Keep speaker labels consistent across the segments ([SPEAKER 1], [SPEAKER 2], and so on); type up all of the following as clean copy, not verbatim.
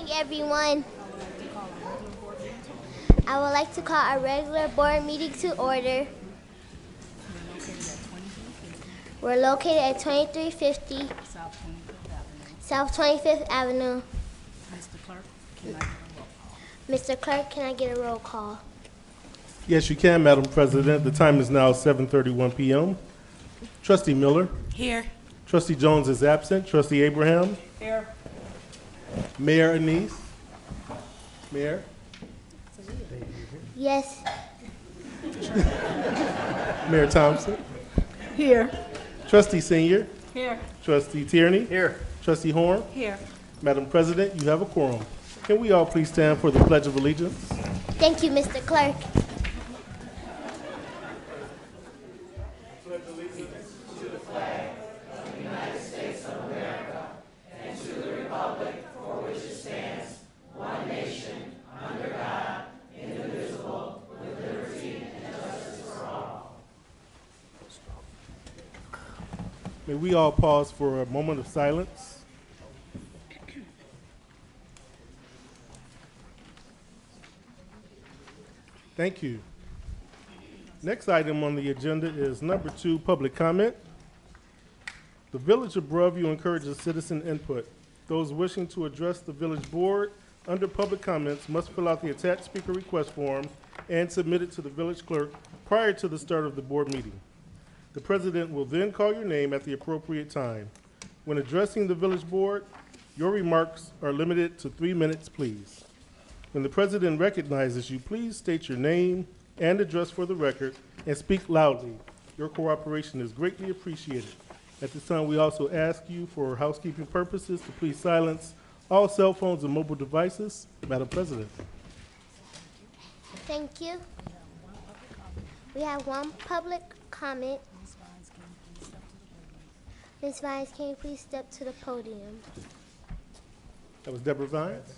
[SPEAKER 1] morning, everyone. I would like to call our regular board meeting to order. We're located at 2350 South 25th Avenue. Mr. Clerk, can I get a roll call?
[SPEAKER 2] Yes, you can, Madam President. The time is now 7:31 p.m. Trustee Miller.
[SPEAKER 3] Here.
[SPEAKER 2] Trustee Jones is absent. Trustee Abraham.
[SPEAKER 3] Here.
[SPEAKER 2] Mayor Anise. Mayor.
[SPEAKER 1] Yes.
[SPEAKER 2] Mayor Thompson.
[SPEAKER 3] Here.
[SPEAKER 2] Trustee Senior.
[SPEAKER 3] Here.
[SPEAKER 2] Trustee Tierney.
[SPEAKER 4] Here.
[SPEAKER 2] Trustee Horn.
[SPEAKER 3] Here.
[SPEAKER 2] Madam President, you have a quorum. Can we all please stand for the Pledge of Allegiance?
[SPEAKER 1] Thank you, Mr. Clerk.
[SPEAKER 2] May we all pause for a moment of silence? Thank you. Next item on the agenda is number 2, public comment. The Village of Broadview encourages citizen input. Those wishing to address the village board under public comments must fill out the attached speaker request form and submit it to the village clerk prior to the start of the board meeting. The president will then call your name at the appropriate time. When addressing the village board, your remarks are limited to 3 minutes, please. When the president recognizes you, please state your name and address for the record and speak loudly. Your cooperation is greatly appreciated. At this time, we also ask you for housekeeping purposes to please silence all cell phones and mobile devices. Madam President.
[SPEAKER 1] Thank you. We have one public comment. Ms. Vines, can you please step to the podium?
[SPEAKER 2] That was Deborah Vines.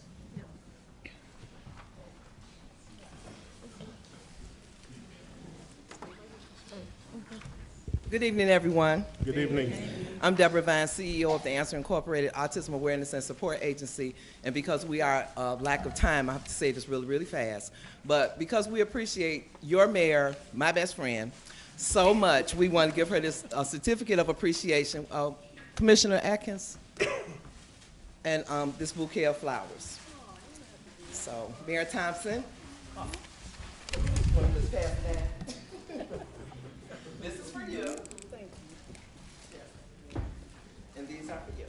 [SPEAKER 3] Good evening, everyone.
[SPEAKER 2] Good evening.
[SPEAKER 3] I'm Deborah Vine, CEO of the Answer Incorporated Autism Awareness and Support Agency. And because we are lack of time, I have to say this really, really fast. But because we appreciate your mayor, my best friend, so much, we want to give her this certificate of appreciation. Commissioner Atkins, and this bouquet of flowers. So, Mayor Thompson, want to just pass that? This is for you. Thank you. Yes. And these are for you.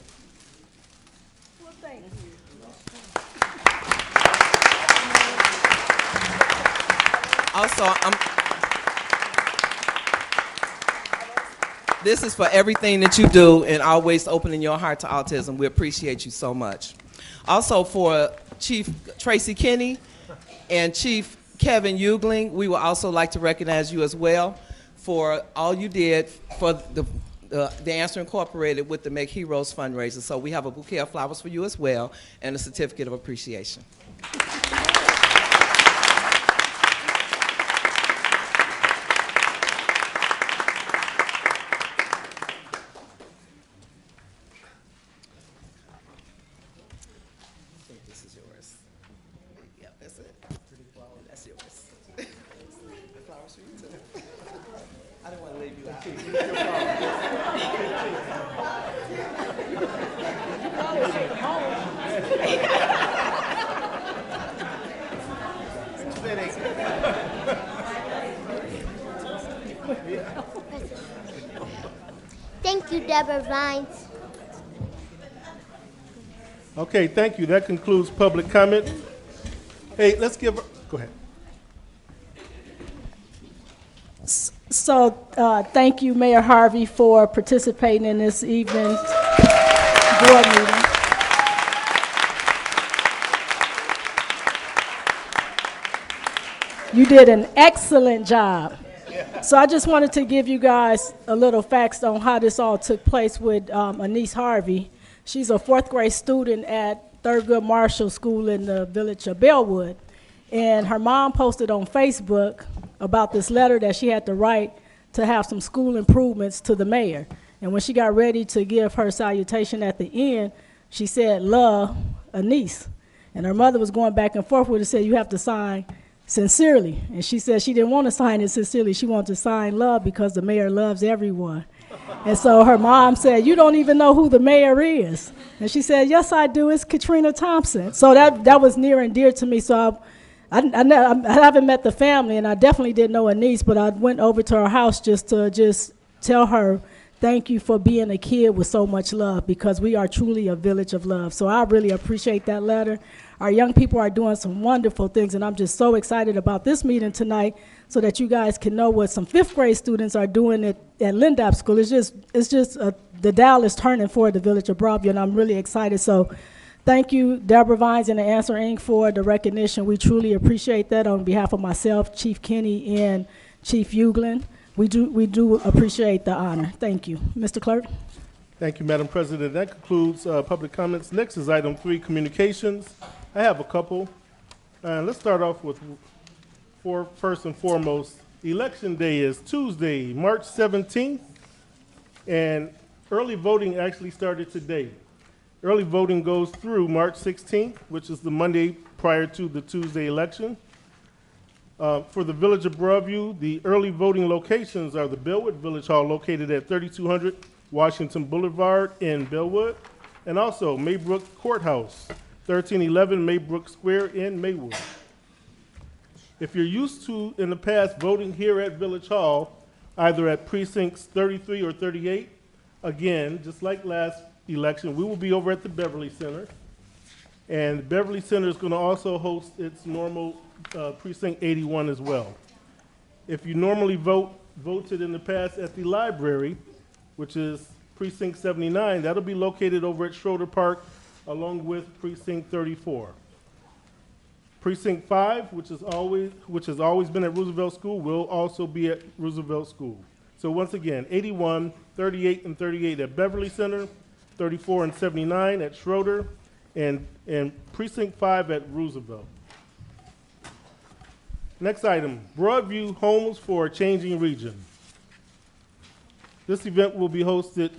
[SPEAKER 3] Well, thank you. Also, this is for everything that you do and always opening your heart to autism. We appreciate you so much. Also, for Chief Tracy Kinney and Chief Kevin Ugling, we would also like to recognize you as well for all you did for the Answer Incorporated with the Make Heroes fundraiser. So we have a bouquet of flowers for you as well and a certificate of appreciation. I think this is yours. Yep, that's it. That's yours. The flowers for you too. I didn't want to leave you out.
[SPEAKER 1] Thank you, Deborah Vines.
[SPEAKER 2] Okay, thank you. That concludes public comment. Hey, let's give her, go ahead.
[SPEAKER 5] So thank you, Mayor Harvey, for participating in this evening's board meeting. You did an excellent job. So I just wanted to give you guys a little facts on how this all took place with Anise Harvey. She's a 4th grade student at Thurgood Marshall School in the village of Bellwood. And her mom posted on Facebook about this letter that she had to write to have some school improvements to the mayor. And when she got ready to give her salutation at the end, she said, "Love, Anise." And her mother was going back and forth with her, said, you have to sign sincerely. And she said she didn't want to sign it sincerely. She wanted to sign love because the mayor loves everyone. And so her mom said, you don't even know who the mayor is. And she said, yes, I do. It's Katrina Thompson. So that was near and dear to me. So I haven't met the family, and I definitely didn't know her niece, but I went over to her house just to tell her, thank you for being a kid with so much love, because we are truly a village of love. So I really appreciate that letter. Our young people are doing some wonderful things, and I'm just so excited about this meeting tonight so that you guys can know what some fifth grade students are doing at Lindop School. It's just the dial is turning for the village of Broadview, and I'm really excited. So thank you, Deborah Vines and the Answer Inc. for the recognition. We truly appreciate that on behalf of myself, Chief Kenny, and Chief Uglin. We do appreciate the honor. Thank you. Mr. Clerk?
[SPEAKER 2] Thank you, Madam President. That concludes public comments. Next is item 3, communications. I have a couple. Let's start off with, first and foremost, Election Day is Tuesday, March 17th, and early voting actually started today. Early voting goes through March 16th, which is the Monday prior to the Tuesday election. For the Village of Broadview, the early voting locations are the Bellwood Village Hall, located at 3200 Washington Boulevard in Bellwood, and also Maybrook Courthouse, 1311 Maybrook Square in Maywood. If you're used to, in the past, voting here at Village Hall, either at precincts 33 or 38, again, just like last election, we will be over at the Beverly Center. And the Beverly Center is going to also host its normal precinct 81 as well. If you normally voted in the past at the library, which is precinct 79, that'll be located over at Schroeder Park along with precinct 34. Precinct 5, which has always been at Roosevelt School, will also be at Roosevelt School. So once again, 81, 38, and 38 at Beverly Center, 34 and 79 at Schroeder, and precinct 5 at Roosevelt. Next item, Broadview Homes for a Changing Region. This event will be hosted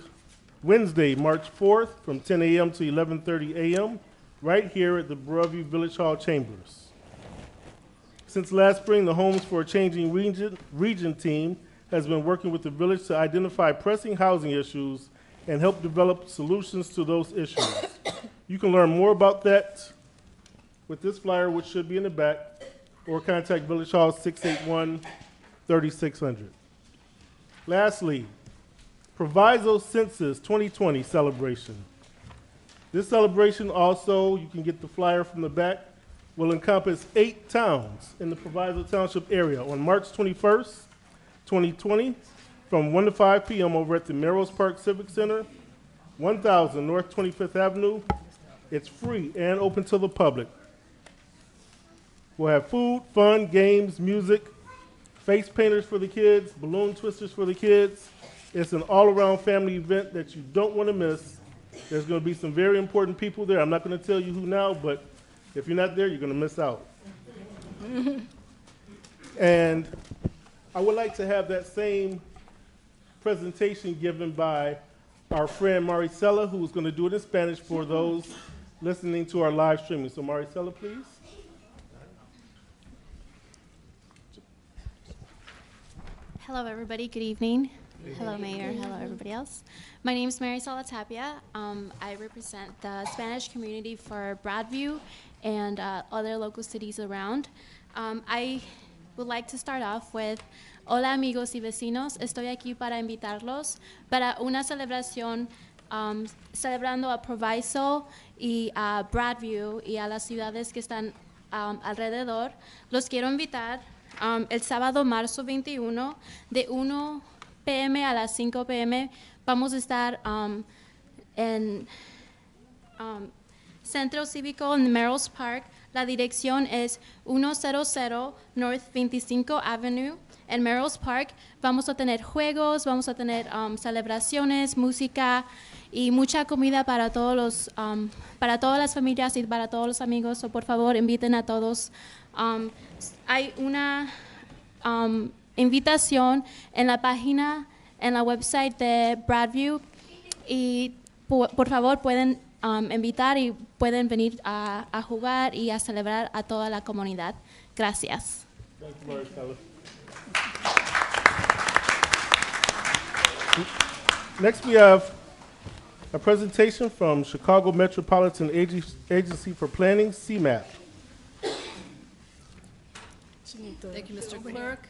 [SPEAKER 2] Wednesday, March 4th from 10 a.m. to 11:30 a.m. right here at the Broadview Village Hall Chambers. Since last spring, the Homes for a Changing Region team has been working with the village to identify pressing housing issues and help develop solutions to those issues. You can learn more about that with this flyer, which should be in the back, or contact Village Hall 681-3600. Lastly, Proviso Census 2020 celebration. This celebration also, you can get the flyer from the back, will encompass 8 towns in the Proviso Township area on March 21st, 2020, from 1 to 5 p.m. over at the Merrill's Park Civic Center, 1000 North 25th Avenue. It's free and open to the public. We'll have food, fun, games, music, face painters for the kids, balloon twisters for the kids. It's an all-around family event that you don't want to miss. There's going to be some very important people there. I'm not going to tell you who now, but if you're not there, you're going to miss out. And I would like to have that same presentation given by our friend Maricela, who's going to do it in Spanish for those listening to our live streaming. So Maricela, please.
[SPEAKER 4] Hello, everybody. Good evening. Hello, Mayor. Hello, everybody else. My name is Marisela Tapia. I represent the Spanish community for Broadview and other local cities around. I would like to start off with, hola amigos y vecinos, estoy aquí para invitarlos para una celebración celebrando a Proviso y a Broadview y a las ciudades que están alrededor. Los quiero invitar el sábado, marzo 21, de 1 p.m. a las 5 p.m. Vamos a estar en Centro Cívico en Merrill's Park. La dirección es 100 North 25 Avenue en Merrill's Park. Vamos a tener juegos, vamos a tener celebraciones, música y mucha comida para todas las familias y para todos los amigos. So, por favor, inviten a todos. Hay una invitación en la página, en la website de Broadview y por favor pueden invitar y pueden venir a jugar y a celebrar a toda la comunidad. Gracias.
[SPEAKER 2] Thank you, Maricela. Next, we have a presentation from Chicago Metropolitan Agency for Planning, CMAP.
[SPEAKER 6] Thank you, Mr. Clerk.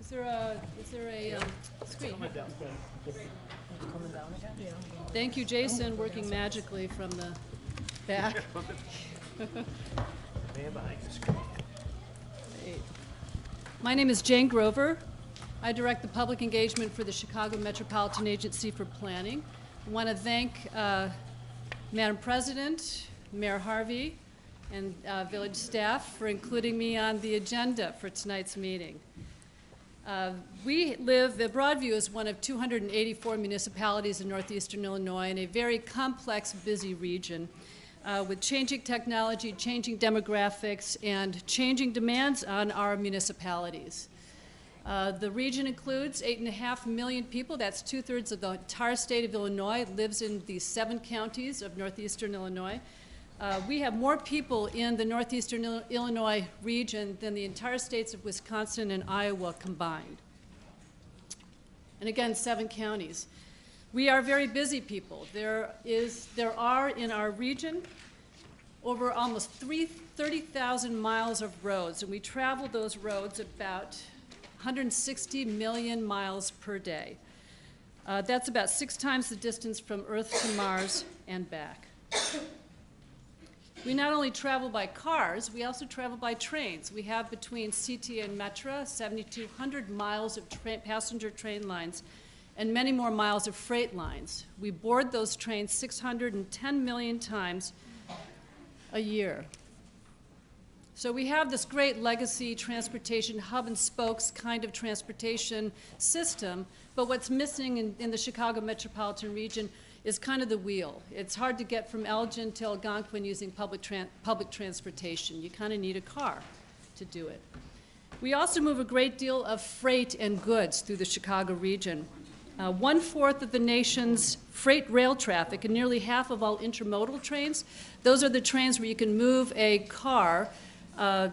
[SPEAKER 6] Is there a screen? Thank you, Jason, working magically from the back. My name is Jane Grover. I direct the public engagement for the Chicago Metropolitan Agency for Planning. I want to thank Madam President, Mayor Harvey, and village staff for including me on the agenda for tonight's meeting. Broadview is one of 284 municipalities in northeastern Illinois in a very complex, busy region with changing technology, changing demographics, and changing demands on our municipalities. The region includes 8.5 million people. That's 2/3 of the entire state of Illinois. It lives in the 7 counties of northeastern Illinois. We have more people in the northeastern Illinois region than the entire states of Wisconsin and Iowa combined. And again, 7 counties. We are very busy people. There are in our region over almost 30,000 miles of roads, and we travel those roads about 160 million miles per day. That's about 6 times the distance from Earth to Mars and back. We not only travel by cars, we also travel by trains. We have between CT and Metra 7,200 miles of passenger train lines and many more miles of freight lines. We board those trains 610 million times a year. So we have this great legacy transportation hub and spokes kind of transportation system, but what's missing in the Chicago metropolitan region is kind of the wheel. It's hard to get from Elgin to Algonquin using public transportation. You kind of need a car to do it. We also move a great deal of freight and goods through the Chicago region. 1/4 of the nation's freight rail traffic and nearly half of all intermodal trains, those are the trains where you can move a car, a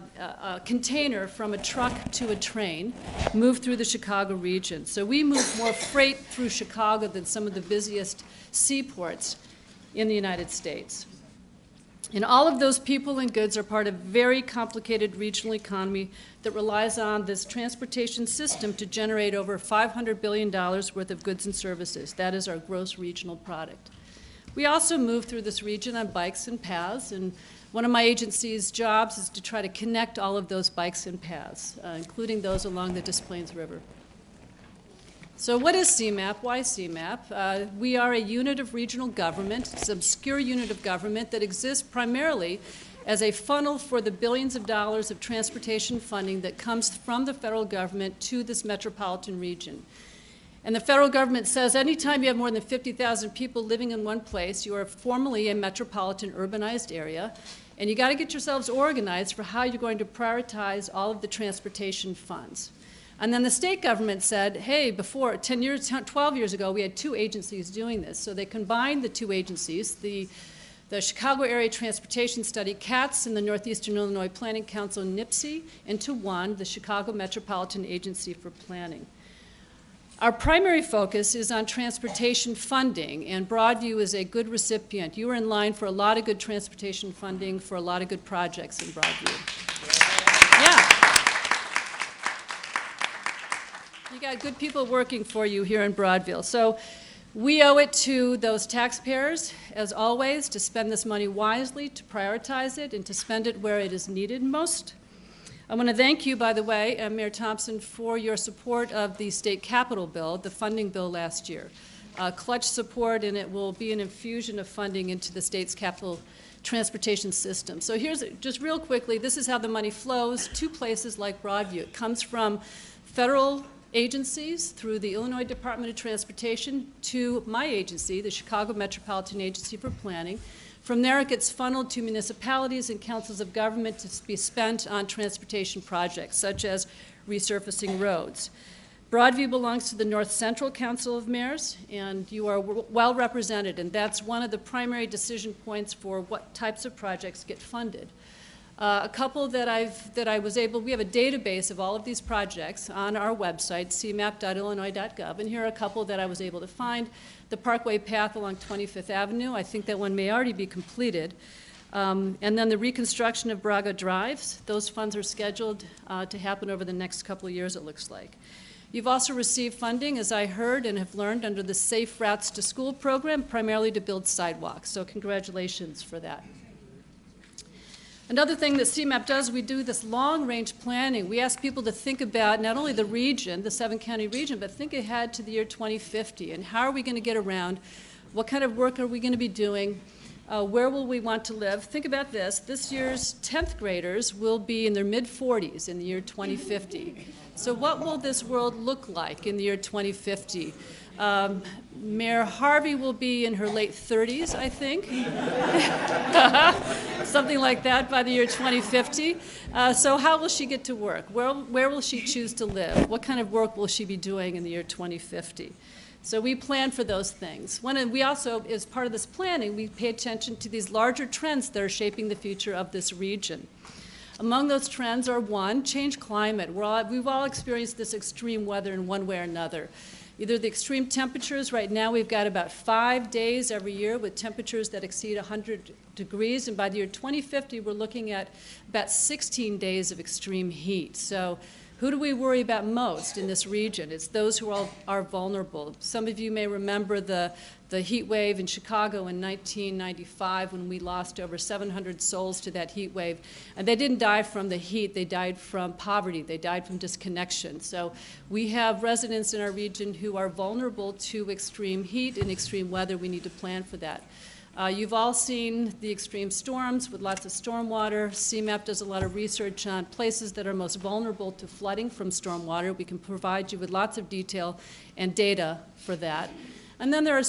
[SPEAKER 6] container from a truck to a train, move through the Chicago region. So we move more freight through Chicago than some of the busiest seaports in the United States. And all of those people and goods are part of a very complicated regional economy that relies on this transportation system to generate over $500 billion worth of goods and services. That is our gross regional product. We also move through this region on bikes and paths, and one of my agency's jobs is to try to connect all of those bikes and paths, including those along the Des Plaines River. So what is CMAP? Why CMAP? We are a unit of regional government. It's an obscure unit of government that exists primarily as a funnel for the billions of dollars of transportation funding that comes from the federal government to this metropolitan region. And the federal government says anytime you have more than 50,000 people living in one place, you are formally a metropolitan urbanized area, and you got to get yourselves organized for how you're going to prioritize all of the transportation funds. And then the state government said, hey, before 12 years ago, we had 2 agencies doing this. So they combined the 2 agencies, the Chicago Area Transportation Study, CATS, and the Northeastern Illinois Planning Council, NIPSI, into one, the Chicago Metropolitan Agency for Planning. Our primary focus is on transportation funding, and Broadview is a good recipient. You are in line for a lot of good transportation funding for a lot of good projects in Broadview. Yeah. You got good people working for you here in Broadview. So we owe it to those taxpayers, as always, to spend this money wisely, to prioritize it, and to spend it where it is needed most. I want to thank you, by the way, Mayor Thompson, for your support of the state capital bill, the funding bill last year. Clutch support, and it will be an infusion of funding into the state's capital transportation system. So here's, just real quickly, this is how the money flows to places like Broadview. It comes from federal agencies through the Illinois Department of Transportation to my agency, the Chicago Metropolitan Agency for Planning. From there, it gets funneled to municipalities and councils of government to be spent on transportation projects, such as resurfacing roads. Broadview belongs to the North Central Council of Mayors, and you are well represented, and that's one of the primary decision points for what types of projects get funded. A couple that I was able, we have a database of all of these projects on our website, cmap.illinois.gov, and here are a couple that I was able to find. The Parkway Path along 25th Avenue, I think that one may already be completed. And then the reconstruction of Braga Drives, those funds are scheduled to happen over the next couple of years, it looks like. You've also received funding, as I heard and have learned, under the Safe Routes to School program, primarily to build sidewalks, so congratulations for that. Another thing that CMAP does, we do this long-range planning. We ask people to think about not only the region, the 7-county region, but think ahead to the year 2050, and how are we going to get around? What kind of work are we going to be doing? Where will we want to live? Think about this. This year's 10th graders will be in their mid-40s in the year 2050. So what will this world look like in the year 2050? Mayor Harvey will be in her late 30s, I think. Something like that by the year 2050. So how will she get to work? Where will she choose to live? What kind of work will she be doing in the year 2050? So we plan for those things. We also, as part of this planning, we pay attention to these larger trends that are shaping the future of this region. Among those trends are, one, change climate. We've all experienced this extreme weather in one way or another. Either the extreme temperatures, right now we've got about 5 days every year with temperatures that exceed 100 degrees, and by the year 2050 we're looking at about 16 days of extreme heat. So who do we worry about most in this region? It's those who are vulnerable. Some of you may remember the heat wave in Chicago in 1995 when we lost over 700 souls to that heat wave. And they didn't die from the heat, they died from poverty, they died from disconnection. So we have residents in our region who are vulnerable to extreme heat and extreme weather. We need to plan for that. You've all seen the extreme storms with lots of stormwater. CMAP does a lot of research on places that are most vulnerable to flooding from stormwater. We can provide you with lots of detail and data for that. And then there are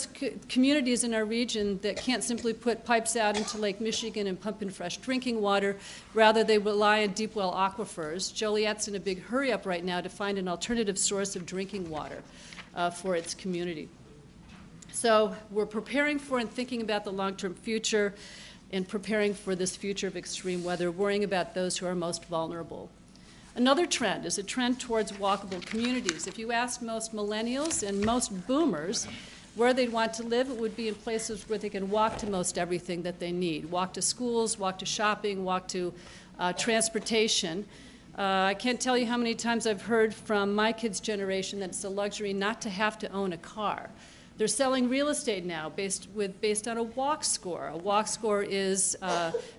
[SPEAKER 6] communities in our region that can't simply put pipes out into Lake Michigan and pump in fresh drinking water. Rather, they rely on deep well aquifers. Joliet's in a big hurry up right now to find an alternative source of drinking water for its community. So we're preparing for and thinking about the long-term future and preparing for this future of extreme weather, worrying about those who are most vulnerable. Another trend is a trend towards walkable communities. If you ask most millennials and most boomers where they'd want to live, it would be in places where they can walk to most everything that they need. Walk to schools, walk to shopping, walk to transportation. I can't tell you how many times I've heard from my kids' generation that it's a luxury not to have to own a car. They're selling real estate now based on a walk score. A walk score is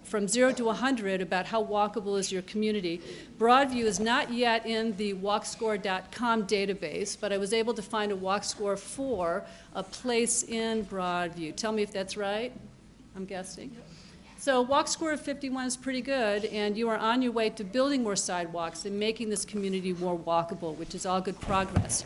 [SPEAKER 6] from 0 to 100 about how walkable is your community. Broadview is not yet in the walkscore.com database, but I was able to find a walk score for a place in Broadview. Tell me if that's right. I'm guessing. So walk score of 51 is pretty good, and you are on your way to building more sidewalks and making this community more walkable, which is all good progress.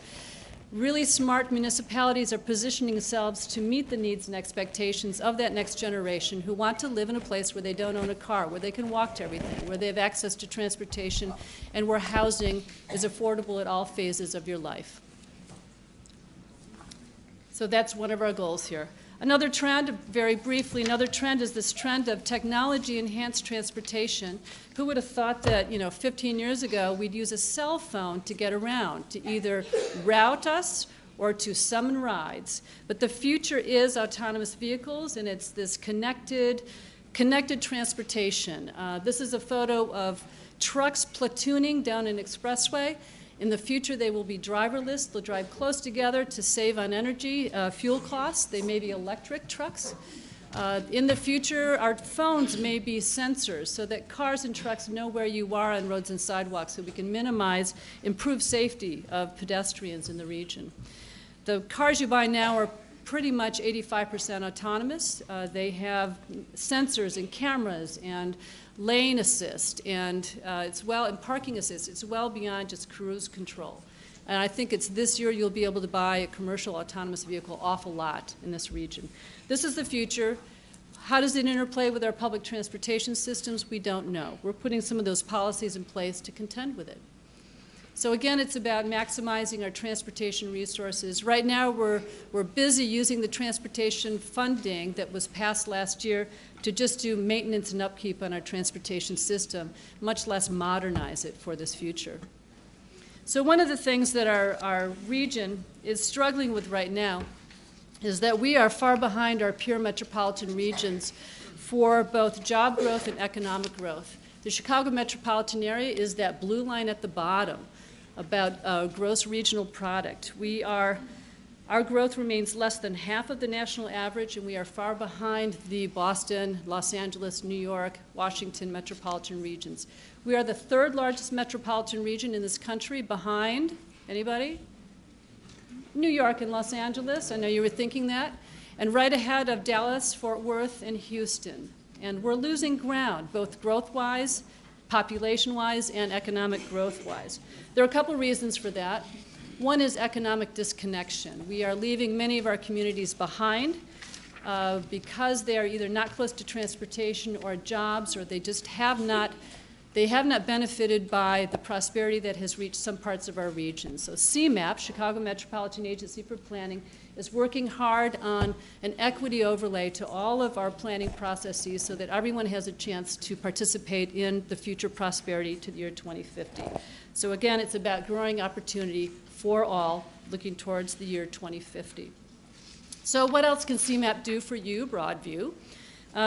[SPEAKER 6] Really smart municipalities are positioning themselves to meet the needs and expectations of that next generation who want to live in a place where they don't own a car, where they can walk to everything, where they have access to transportation, and where housing is affordable at all phases of your life. So that's one of our goals here. Another trend, very briefly, another trend is this trend of technology-enhanced transportation. Who would have thought that, 15 years ago, we'd use a cell phone to get around, to either route us or to summon rides. But the future is autonomous vehicles, and it's this connected transportation. This is a photo of trucks platooning down an expressway. In the future, they will be driverless. They'll drive close together to save on energy, fuel costs. They may be electric trucks. In the future, our phones may be sensors so that cars and trucks know where you are on roads and sidewalks so we can improve safety of pedestrians in the region. The cars you buy now are pretty much 85% autonomous. They have sensors and cameras and lane assist and and parking assist. It's well beyond just cruise control. And I think it's this year you'll be able to buy a commercial autonomous vehicle awful lot in this region. This is the future. How does it interplay with our public transportation systems? We don't know. We're putting some of those policies in place to contend with it. So again, it's about maximizing our transportation resources. Right now, we're busy using the transportation funding that was passed last year to just do maintenance and upkeep on our transportation system, much less modernize it for this future. So one of the things that our region is struggling with right now is that we are far behind our peer metropolitan regions for both job growth and economic growth. The Chicago metropolitan area is that blue line at the bottom about gross regional product. Our growth remains less than half of the national average, and we are far behind the Boston, Los Angeles, New York, Washington metropolitan regions. We are the third largest metropolitan region in this country, behind, anybody? New York and Los Angeles. I know you were thinking that. And right ahead of Dallas, Fort Worth, and Houston. And we're losing ground, both growth-wise, population-wise, and economic growth-wise. There are a couple reasons for that. One is economic disconnection. We are leaving many of our communities behind because they are either not close to transportation or jobs, or they just have not benefited by the prosperity that has reached some parts of our region. So CMAP, Chicago Metropolitan Agency for Planning, is working hard on an equity overlay to all of our planning processes so that everyone has a chance to participate in the future prosperity to the year 2050. So again, it's about growing opportunity for all, looking towards the year 2050. So what else can CMAP do for you, Broadview?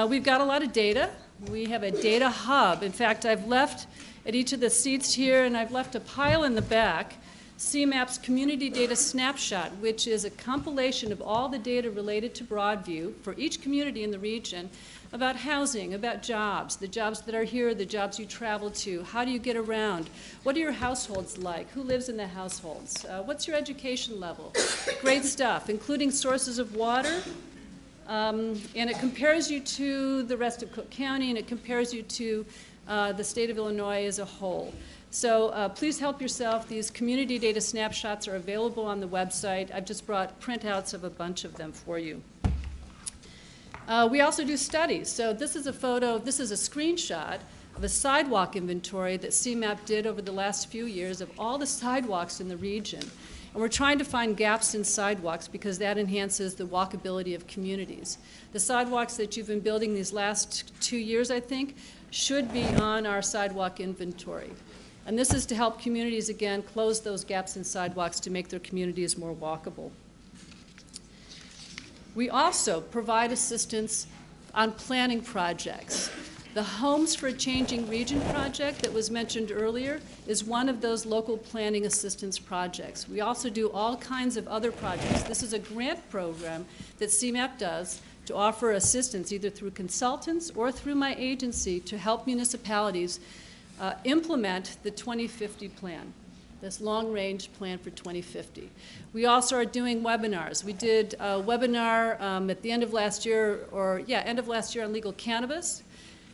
[SPEAKER 6] We've got a lot of data. We have a data hub. In fact, I've left at each of the seats here, and I've left a pile in the back, CMAP's Community Data Snapshot, which is a compilation of all the data related to Broadview for each community in the region about housing, about jobs, the jobs that are here, the jobs you travel to, how do you get around, what are your households like, who lives in the households, what's your education level, great stuff, including sources of water, and it compares you to the rest of Cook County, and it compares you to the state of Illinois as a whole. So please help yourself. These community data snapshots are available on the website. I've just brought printouts of a bunch of them for you. We also do studies. So this is a screenshot of a sidewalk inventory that CMAP did over the last few years of all the sidewalks in the region. And we're trying to find gaps in sidewalks because that enhances the walkability of communities. The sidewalks that you've been building these last 2 years, I think, should be on our sidewalk inventory. And this is to help communities, again, close those gaps in sidewalks to make their communities more walkable. We also provide assistance on planning projects. The Homes for a Changing Region project that was mentioned earlier is one of those local planning assistance projects. We also do all kinds of other projects. This is a grant program that CMAP does to offer assistance either through consultants or through my agency to help municipalities implement the 2050 plan, this long-range plan for 2050. We also are doing webinars. We did a webinar at the end of last year, end of last year on legal cannabis.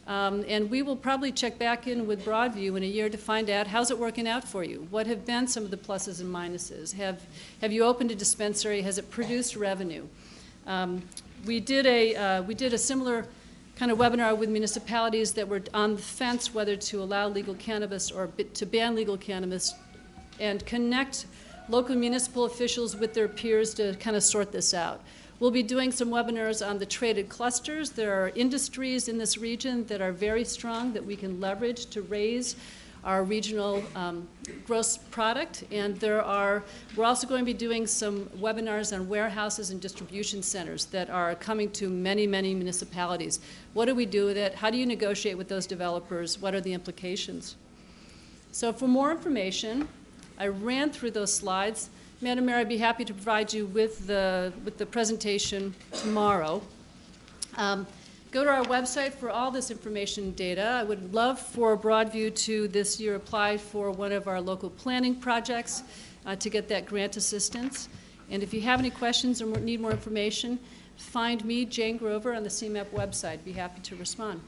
[SPEAKER 6] And we will probably check back in with Broadview in a year to find out how's it working out for you. What have been some of the pluses and minuses? Have you opened a dispensary? Has it produced revenue? We did a similar kind of webinar with municipalities that were on the fence whether to allow legal cannabis or to ban legal cannabis, and connect local municipal officials with their peers to kind of sort this out. We'll be doing some webinars on the traded clusters. There are industries in this region that are very strong that we can leverage to raise our regional gross product. And we're also going to be doing some webinars on warehouses and distribution centers that are coming to many, many municipalities. What do we do with it? How do you negotiate with those developers? What are the implications? So for more information, I ran through those slides. Madam Mayor, I'd be happy to provide you with the presentation tomorrow. Go to our website for all this information and data. I would love for Broadview to this year apply for one of our local planning projects to get that grant assistance. And if you have any questions or need more information, find me, Jane Grover, on the CMAP website. I'd be happy to respond.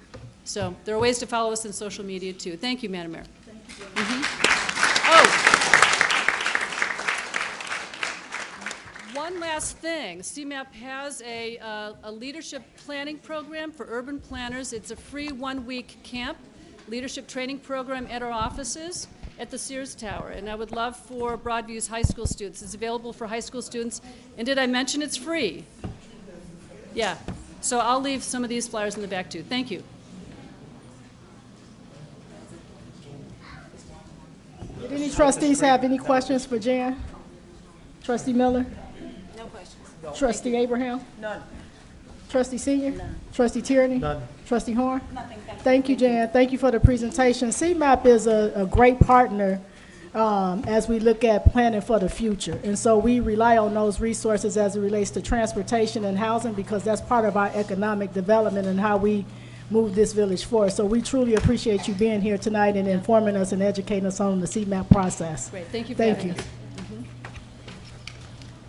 [SPEAKER 6] So there are ways to follow us on social media too. Thank you, Madam Mayor. Thank you. One last thing, CMAP has a leadership planning program for urban planners. It's a free 1-week camp leadership training program at our offices. at the Sears Tower, and I would love for Broadview's high school students. It's available for high school students, and did I mention it's free? Yeah, so I'll leave some of these flyers in the back too. Thank you.
[SPEAKER 5] Did any trustees have any questions for Jan? Trustee Miller?
[SPEAKER 7] No questions.
[SPEAKER 5] Trustee Abraham?
[SPEAKER 7] None.
[SPEAKER 5] Trustee Senior? None. Trustee Tierney?
[SPEAKER 2] None.
[SPEAKER 5] Trustee Horn?
[SPEAKER 7] Nothing.
[SPEAKER 5] Thank you, Jan. Thank you for the presentation. CMAP is a great partner as we look at planning for the future. And so we rely on those resources as it relates to transportation and housing because that's part of our economic development and how we move this village forward. So we truly appreciate you being here tonight and informing us and educating us on the CMAP process.
[SPEAKER 6] Great, thank you for
[SPEAKER 5] Thank
[SPEAKER 6] having
[SPEAKER 5] you.
[SPEAKER 6] us.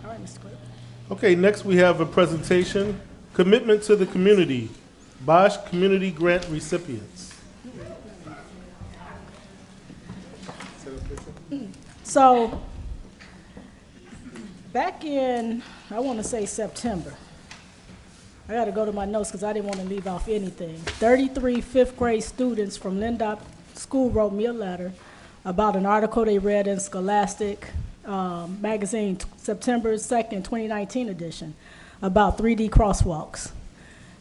[SPEAKER 5] All right, Mr. Clerk.
[SPEAKER 2] Okay, next we have a presentation, Commitment to the Community, Bosch Community Grant Recipients.
[SPEAKER 5] So, back in, I want to say September, I got to go to my notes because I didn't want to leave off anything. 33 fifth grade students from Lindop School wrote me a letter about an article they read in Scholastic magazine, September 2nd, 2019 edition, about 3D crosswalks.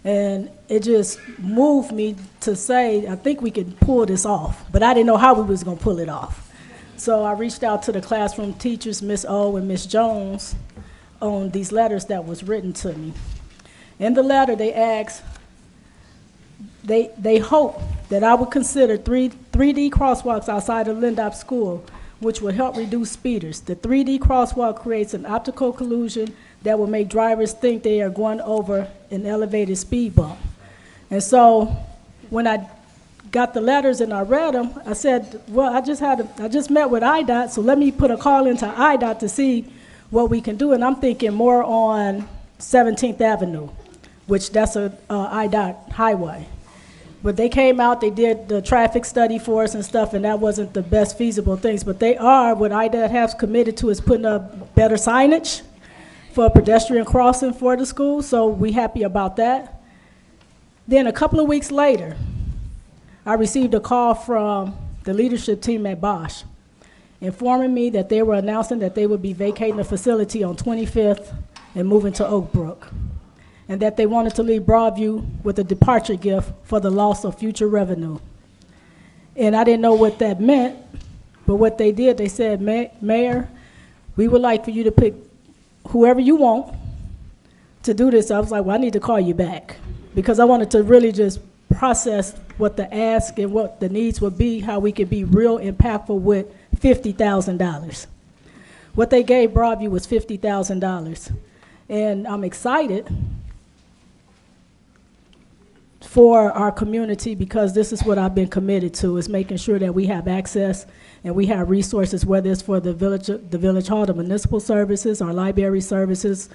[SPEAKER 5] And it just moved me to say, I think we could pull this off, but I didn't know how we was going to pull it off. So I reached out to the classroom teachers, Miss O and Miss Jones, on these letters that was written to me. In the letter, they asked, they hope that I would consider 3D crosswalks outside of Lindop School, which would help reduce speeders. The 3D crosswalk creates an optical collision that will make drivers think they are going over an elevated speed bump. And so when I got the letters and I read them, I said, well, I just met with IDOT, so let me put a call into IDOT to see what we can do. And I'm thinking more on 17th Avenue, which that's a IDOT highway. But they came out, they did the traffic study for us and stuff, and that wasn't the best feasible things. But they are, what IDOT has committed to is putting up better signage for a pedestrian crossing for the school, so we happy about that. Then a couple of weeks later, I received a call from the leadership team at Bosch, informing me that they were announcing that they would be vacating the facility on 25th and moving to Oak Brook, and that they wanted to leave Broadview with a departure gift for the loss of future revenue. And I didn't know what that meant, but what they did, they said, Mayor, we would like for you to pick whoever you want to do this. I was like, well, I need to call you back, because I wanted to really just process what the ask and what the needs would be, how we could be real impactful with $50,000. What they gave Broadview was $50,000. And I'm excited for our community because this is what I've been committed to, is making sure that we have access and we have resources, whether it's for the village hall, the municipal services, our library services,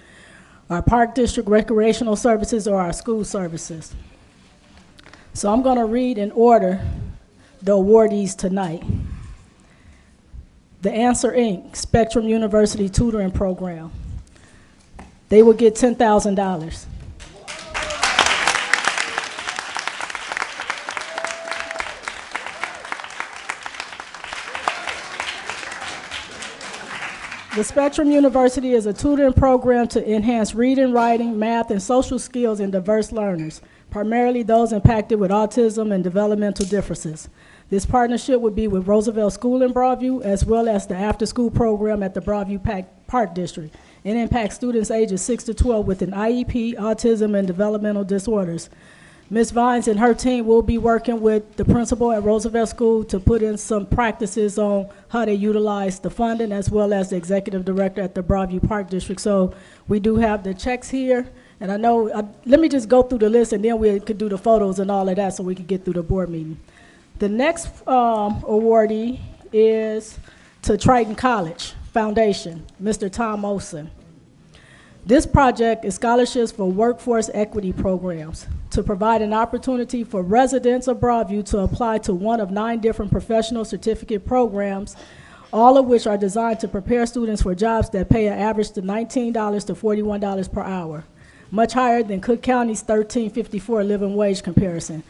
[SPEAKER 5] our park district recreational services, or our school services. So I'm going to read in order the awardees tonight. The Answer Inc., Spectrum University Tutoring Program. They will get $10,000. The Spectrum University is a tutoring program to enhance reading, writing, math, and social skills in diverse learners, primarily those impacted with autism and developmental differences. This partnership would be with Roosevelt School in Broadview, as well as the after-school program at the Broadview Park District. It impacts students ages 6 to 12 with an IEP, autism, and developmental disorders. Ms. Vines and her team will be working with the principal at Roosevelt School to put in some practices on how they utilize the funding, as well as the executive director at the Broadview Park District. So we do have the checks here, and I know, let me just go through the list, and then we could do the photos and all of that so we could get through the board meeting. The next awardee is to Triton College Foundation, Mr. Tom Olson. This project is scholarships for workforce equity programs to provide an opportunity for residents of Broadview to apply to one of 9 different professional certificate programs, all of which are designed to prepare students for jobs that pay an average to $19 to $41 per hour, much higher than Cook County's $13.54 living wage comparison.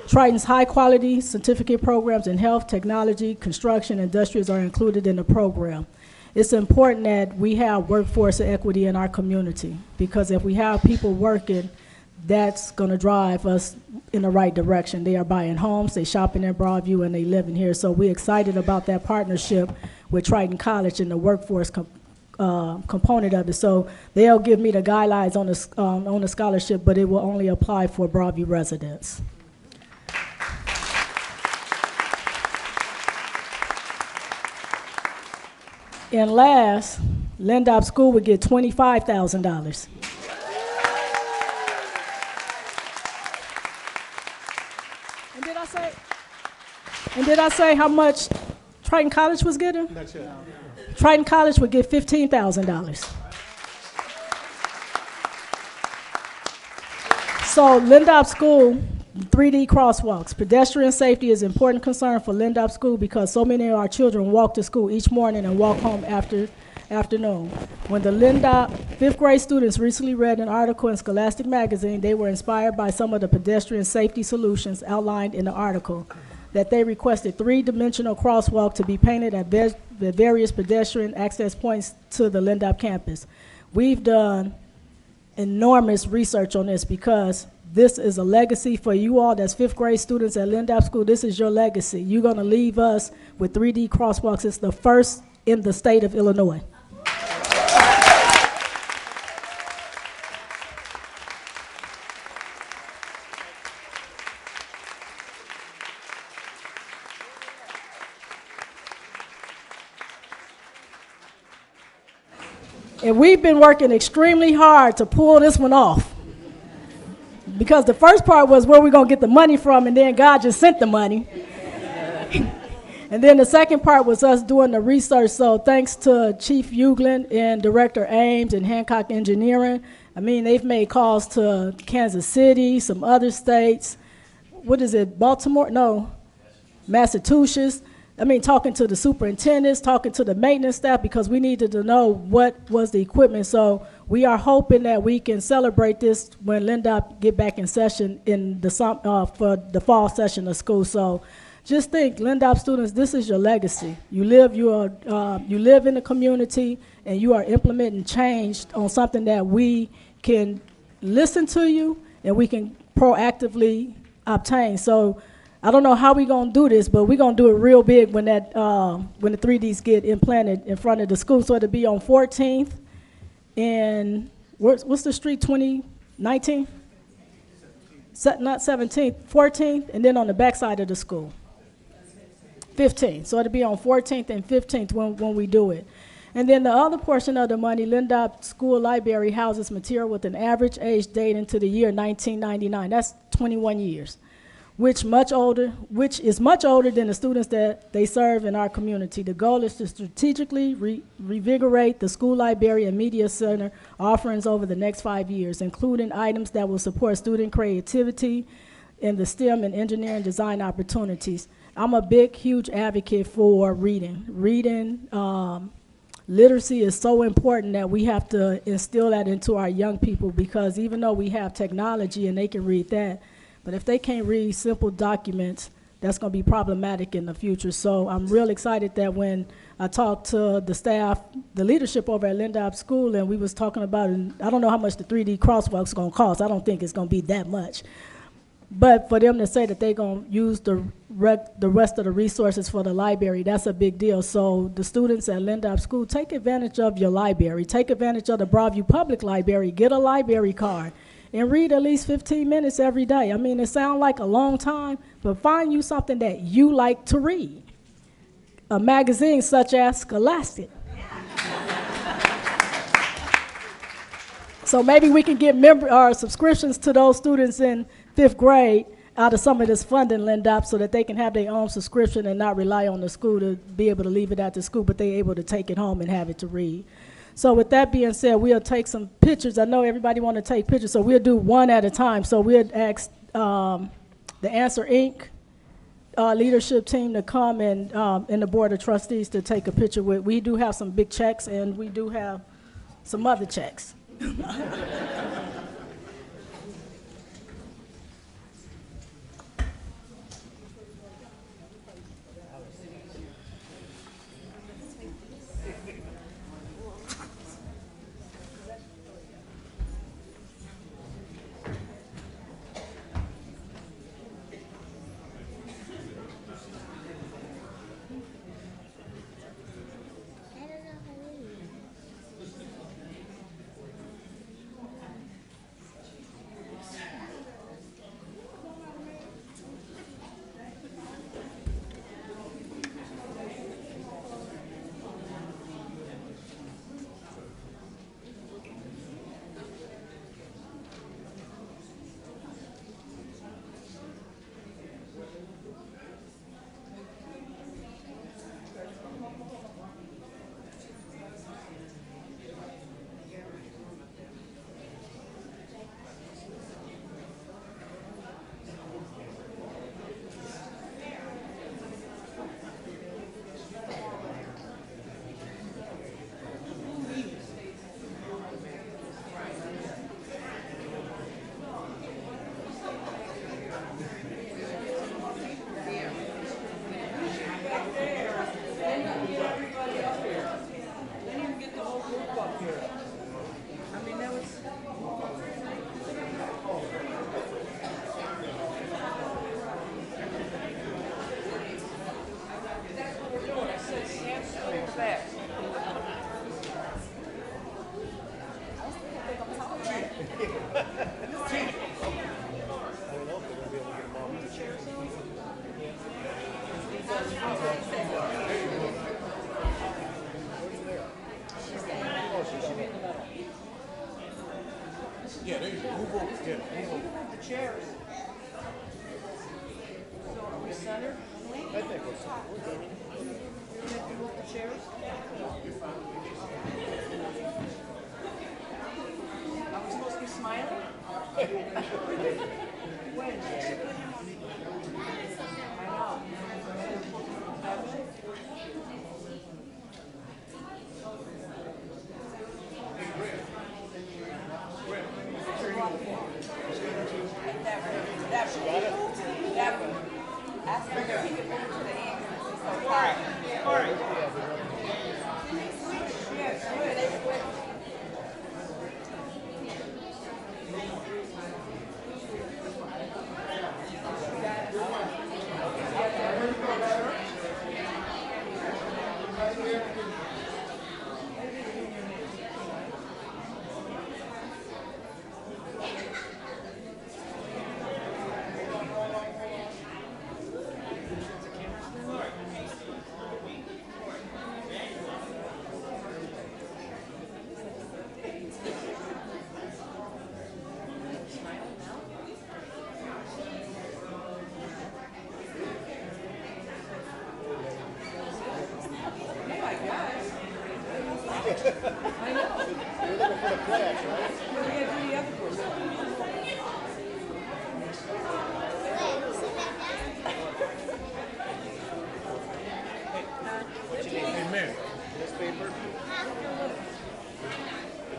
[SPEAKER 5] Triton's high-quality certificate programs in health, technology, construction, industries are included in the program. It's important that we have workforce equity in our community, because if we have people working, that's going to drive us in the right direction. They are buying homes, they shopping in Broadview, and they living here. So we're excited about that partnership with Triton College and the workforce component of it. So they'll give me the guidelines on the scholarship, but it will only apply for Broadview residents. And last, Lindop School would get $25,000. And did I say how much Triton College was getting?
[SPEAKER 2] Not yet.
[SPEAKER 5] Triton College would get $15,000. So Lindop School, 3D crosswalks. Pedestrian safety is an important concern for Lindop School because so many of our children walk to school each morning and walk home afternoon. When the Lindop 5th grade students recently read an article in Scholastic magazine, they were inspired by some of the pedestrian safety solutions outlined in the article, that they requested 3-dimensional crosswalk to be painted at the various pedestrian access points to the Lindop campus. We've done enormous research on this because this is a legacy for you all that's 5th grade students at Lindop School. This is your legacy. You're going to leave us with 3D crosswalks. It's the first in the state of Illinois. And we've been working extremely hard to pull this one off. Because the first part was where we're going to get the money from, and then God just sent the money. And then the second part was us doing the research. So thanks to Chief Euglin and Director Ames and Hancock Engineering, I mean, they've made calls to Kansas City, some other states. What is it, Baltimore? No, Massachusetts. I mean, talking to the superintendents, talking to the maintenance staff, because we needed to know what was the equipment. So we are hoping that we can celebrate this when Lindop get back in session in the for the fall session of school. So just think, Lindop students, this is your legacy. You live in the community, and you are implementing change on something that we can listen to you and we can proactively obtain. So I don't know how we're going to do this, but we're going to do it real big when the 3Ds get implanted in front of the school. So it'll be on 14th and what's the street, 2019? Not 17th, 14th, and then on the back side of the school. 15th. So it'll be on 14th and 15th when we do it. And then the other portion of the money, Lindop School Library houses material with an average age dating to the year 1999. That's 21 years. Which is much older than the students that they serve in our community. The goal is to strategically revigorate the school library and media center offerings over the next 5 years, including items that will support student creativity in the STEM and engineering design opportunities. I'm a huge advocate for reading. Literacy is so important that we have to instill that into our young people, because even though we have technology and they can read that, but if they can't read simple documents, that's going to be problematic in the future. So I'm real excited that when I talked to the staff, the leadership over at Lindop School, and we was talking about, and I don't know how much the 3D crosswalk is going to cost. I don't think it's going to be that much. But for them to say that they're going to use the rest of the resources for the library, that's a big deal. So the students at Lindop School, take advantage of your library. Take advantage of the Broadview Public Library. Get a library card and read at least 15 minutes every day. I mean, it sounds like a long time, but find you something that you like to read. A magazine such as Scholastic. So maybe we can get subscriptions to those students in 5th grade out of some of this funding, Lindop, so that they can have their own subscription and not rely on the school to be able to leave it at the school, but they're able to take it home and have it to read. So with that being said, we'll take some pictures. I know everybody want to take pictures, so we'll do one at a time. So we'll ask the Answer Inc. Leadership team to come and the Board of Trustees to take a picture with. We do have some big checks, and we do have some other checks.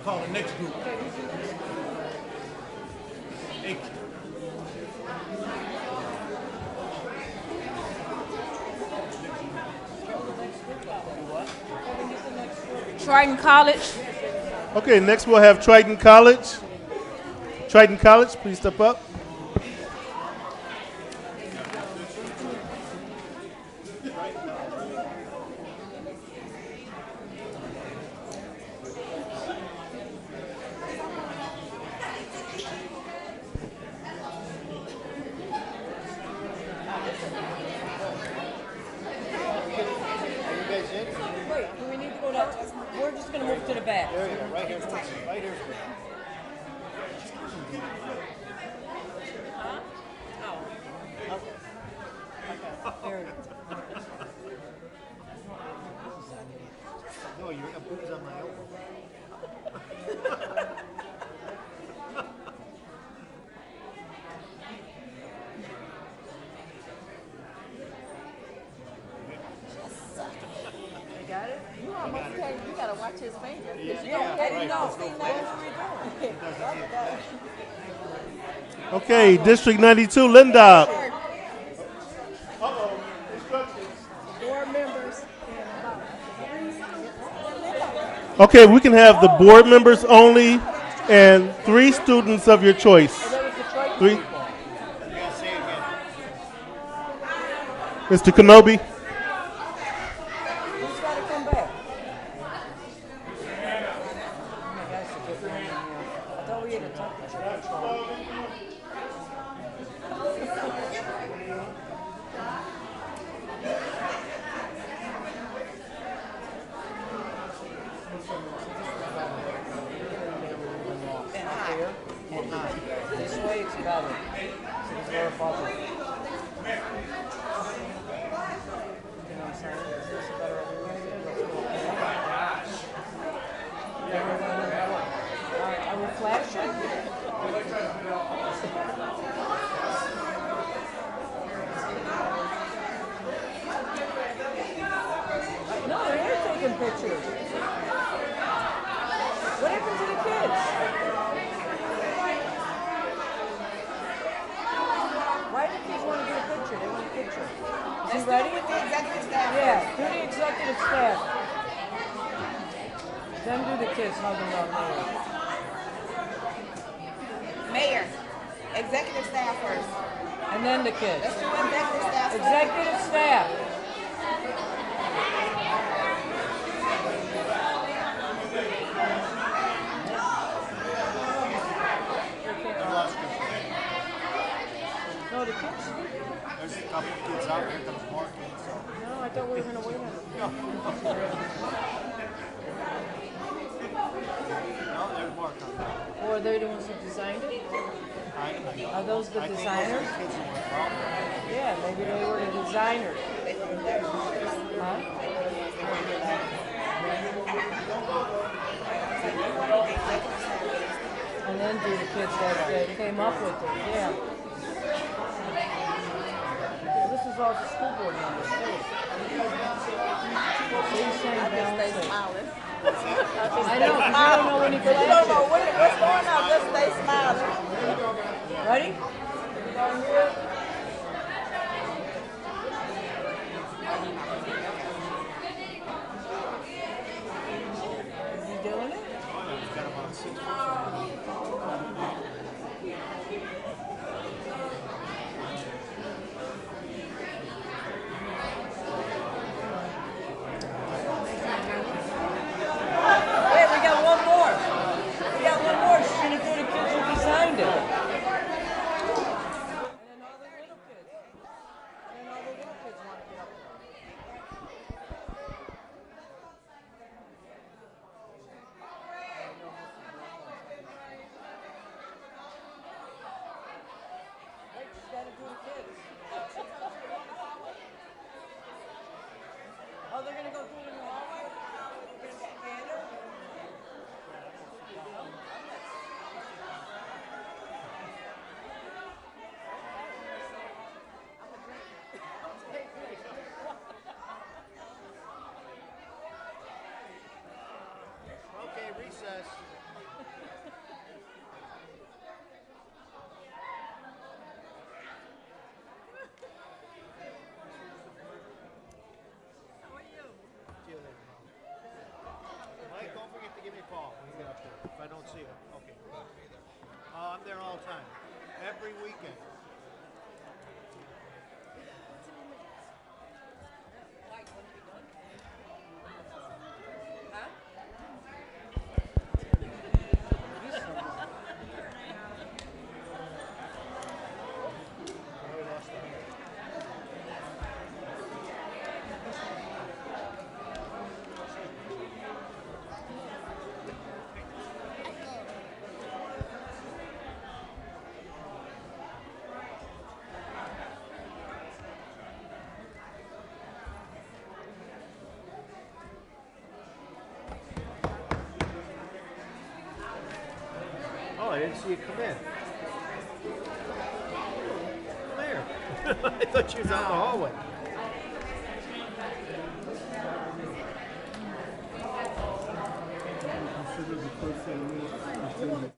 [SPEAKER 7] Call the next group. Hey.
[SPEAKER 8] Triton College.
[SPEAKER 2] Okay, next we'll have Triton College. Triton College, please step up.
[SPEAKER 8] Wait, do we need to go down? We're just going to move to the back.
[SPEAKER 7] There you go, right here. Right here.
[SPEAKER 8] Oh. Okay, there it is.
[SPEAKER 7] No, you're gonna booze on my elbow.
[SPEAKER 8] You got it? You almost tell you got to watch his finger.
[SPEAKER 7] Yeah,
[SPEAKER 8] I didn't
[SPEAKER 7] right.
[SPEAKER 8] know. What were we doing?
[SPEAKER 2] Okay, District 92, Lindop.
[SPEAKER 5] Board members.
[SPEAKER 2] Okay, we can have the board members only and 3 students of your choice. 3.
[SPEAKER 7] You gotta say it again.
[SPEAKER 2] Mr. Kenobi.
[SPEAKER 8] Who's got to come back? Oh my gosh, it's different in here. I thought we had a temperature control. This way it's better. So it's very fuzzy. You know what I'm saying? Is this better everywhere? Are we flashing? No, they're taking pictures. What happened to the kids? Why do kids want to get a picture? They want a picture. Is he ready? With the executive staff. Yeah, do the executive staff. Then do the kids hugging up there.
[SPEAKER 9] Mayor, executive staff first.
[SPEAKER 8] And then the kids.
[SPEAKER 9] Let's do executive staff first.
[SPEAKER 8] Executive staff. No, the kids.
[SPEAKER 7] There's a couple of kids out here, comes more kids.
[SPEAKER 8] No, I thought we were going to wait on them.
[SPEAKER 7] No, there's more coming.
[SPEAKER 8] Or are they the ones who designed it? Are those the designers? Yeah, maybe they were the designers. Huh? And then do the kids that came up with it, yeah. This is all the school board members too. These same balances. I know, 'cause you don't know when he
[SPEAKER 9] You don't
[SPEAKER 8] flashes.
[SPEAKER 9] know what's going on, just stay smiling.
[SPEAKER 8] Ready? Down here. Is he doing it? Wait, we got one more. We got one more. She's gonna do the kids who designed it. And then all the little kids. And then all the little kids want to get up there. Wait, she's gotta do the kids. Oh, they're gonna go do it in the hallway? We're gonna get together?
[SPEAKER 7] Okay, recess. See you later. Mike, don't forget to give me a call when you get up there, if I don't see you. Okay. I'm there all the time, every weekend. Oh, I didn't see you come in. Come here. I thought you was out in the hallway.
[SPEAKER 2] Consider the first set of minutes.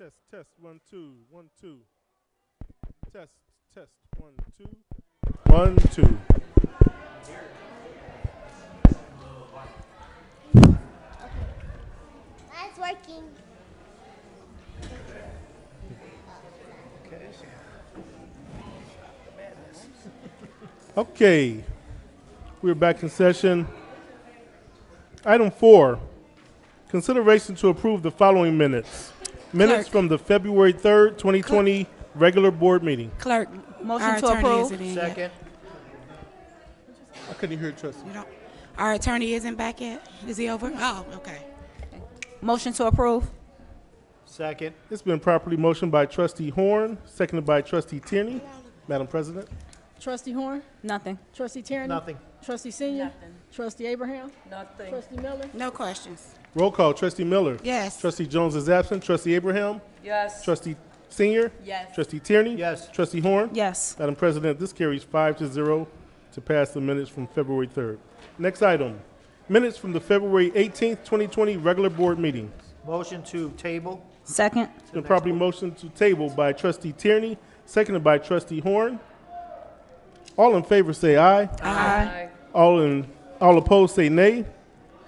[SPEAKER 2] Test, test, 1, 2, 1, 2. Test, test, 1, 2, 1, 2.
[SPEAKER 1] That's working.
[SPEAKER 2] Okay, we're back in session. Item 4, consideration to approve the following minutes. Minutes
[SPEAKER 10] Clerk.
[SPEAKER 2] from the February 3rd, 2020 regular board meeting.
[SPEAKER 10] Clerk,
[SPEAKER 9] Motion
[SPEAKER 10] our
[SPEAKER 9] to
[SPEAKER 10] attorney
[SPEAKER 9] approve.
[SPEAKER 10] isn't in yet.
[SPEAKER 7] Second.
[SPEAKER 2] I couldn't hear it, trustee.
[SPEAKER 10] You don't, our attorney isn't back yet? Is he over? Oh, okay.
[SPEAKER 9] Motion to approve.
[SPEAKER 7] Second.
[SPEAKER 2] It's been properly motioned by trustee Horn, seconded by trustee Tierney. Madam President.
[SPEAKER 5] Trustee Horn?
[SPEAKER 9] Nothing.
[SPEAKER 5] Trustee Tierney?
[SPEAKER 7] Nothing.
[SPEAKER 5] Trustee Senior? Trustee Abraham?
[SPEAKER 8] Nothing.
[SPEAKER 5] Trustee Miller?
[SPEAKER 10] No questions.
[SPEAKER 2] Roll call, trustee Miller.
[SPEAKER 10] Yes.
[SPEAKER 2] Trustee Jones is absent. Trustee Abraham.
[SPEAKER 8] Yes.
[SPEAKER 2] Trustee Senior.
[SPEAKER 9] Yes.
[SPEAKER 2] Trustee Tierney.
[SPEAKER 7] Yes.
[SPEAKER 2] Trustee Horn.
[SPEAKER 9] Yes.
[SPEAKER 2] Madam President, this carries 5-0 to pass the minutes from February 3rd. Next item, minutes from the February 18th, 2020 regular board meeting.
[SPEAKER 7] Motion to table.
[SPEAKER 9] Second.
[SPEAKER 2] It's been properly motioned to table by trustee Tierney, seconded by trustee Horn. All in favor say aye.
[SPEAKER 9] Aye.
[SPEAKER 2] All opposed say nay.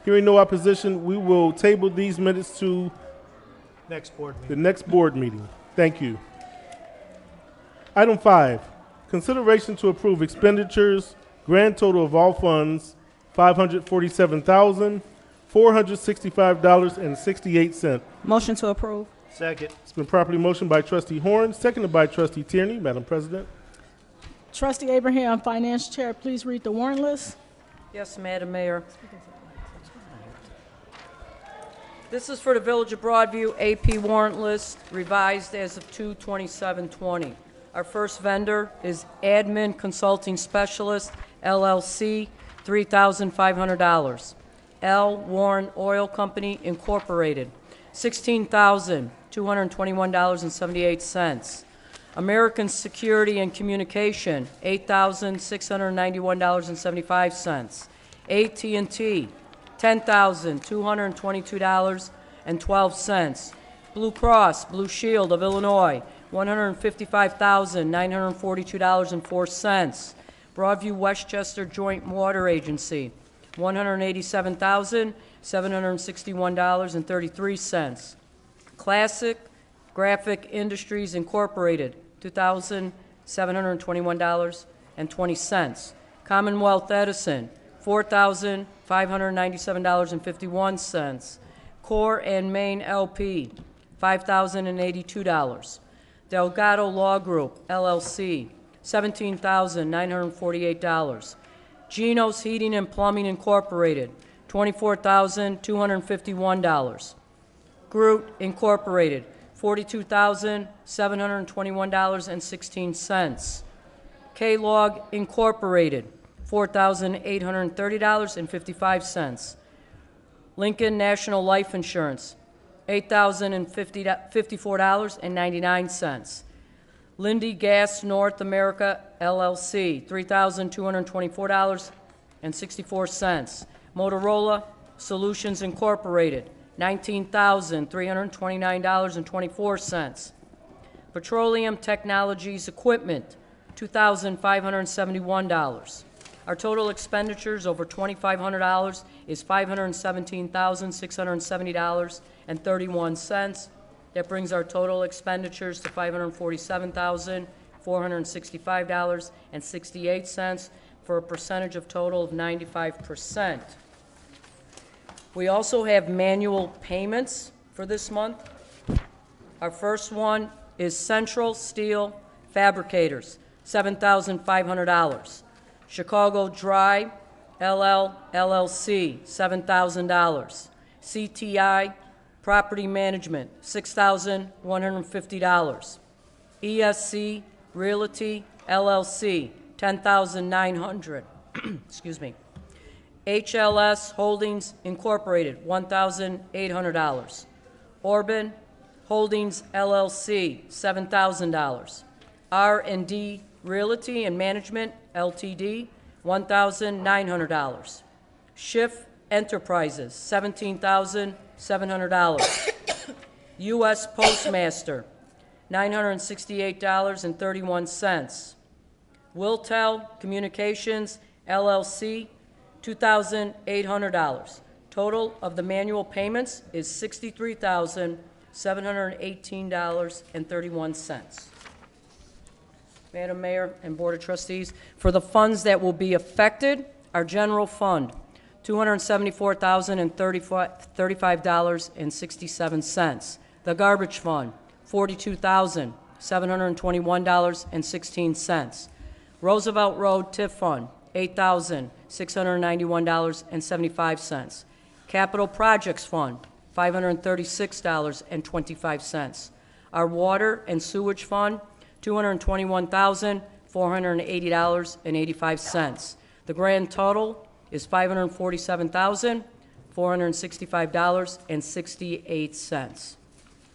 [SPEAKER 2] Hearing no opposition, we will table these minutes to
[SPEAKER 7] Next board
[SPEAKER 2] the
[SPEAKER 7] meeting.
[SPEAKER 2] next board meeting. Thank you. Item 5, consideration to approve expenditures, grand total of all funds, $547,465.68.
[SPEAKER 9] Motion to approve.
[SPEAKER 7] Second.
[SPEAKER 2] It's been properly motioned by trustee Horn, seconded by trustee Tierney. Madam President.
[SPEAKER 5] Trustee Abraham, Finance Chair, please read the warrant list.
[SPEAKER 8] Yes, Madam Mayor. This is for the Village of Broadview AP warrant list, revised as of 2/27/20. Our first vendor is Admin Consulting Specialist, LLC, $3,500. L. Warren Oil Company, Incorporated, $16,221.78. American Security and Communication, $8,691.75. AT&T, $10,222.12. Blue Cross Blue Shield of Illinois, $155,942.04. Broadview Westchester Joint Water Agency, $187,761.33. Classic Graphic Industries Incorporated, $2,721.20. Commonwealth Edison, $4,597.51. Core and Main LP, $5,082. Delgado Law Group, LLC, $17,948. Geno's Heating and Plumbing Incorporated, $24,251. Groot Incorporated, $42,721.16. K-Log Incorporated, $4,830.55. Lincoln National Life Insurance, $8,054.99. Lindy Gas North America, LLC, $3,224.64. Motorola Solutions Incorporated, $19,329.24. Petroleum Technologies Equipment, $2,571. Our total expenditures over $2,500 is $517,670.31. That brings our total expenditures to $547,465.68 for a percentage of total of 95%. We also have manual payments for this month. Our first one is Central Steel Fabricators, $7,500. Chicago Dry LLC, $7,000. CTI Property Management, $6,150. ESC Realty LLC, $10,900. Excuse me. HLS Holdings Incorporated, $1,800. Orban Holdings LLC, $7,000. R&D Realty and Management Ltd., $1,900. Schiff Enterprises, $17,700. U.S. Postmaster, $968.31. Wiltel Communications, LLC, $2,800. Total of the manual payments is $63,718.31. Madam Mayor and Board of Trustees, for the funds that will be affected, our general fund, $274,035.67. The garbage fund, $42,721.16. Roosevelt Road TIF Fund, $8,691.75. Capital Projects Fund, $536.25. Our Water and Sewage Fund, $221,480.85. The grand total is $547,465.68.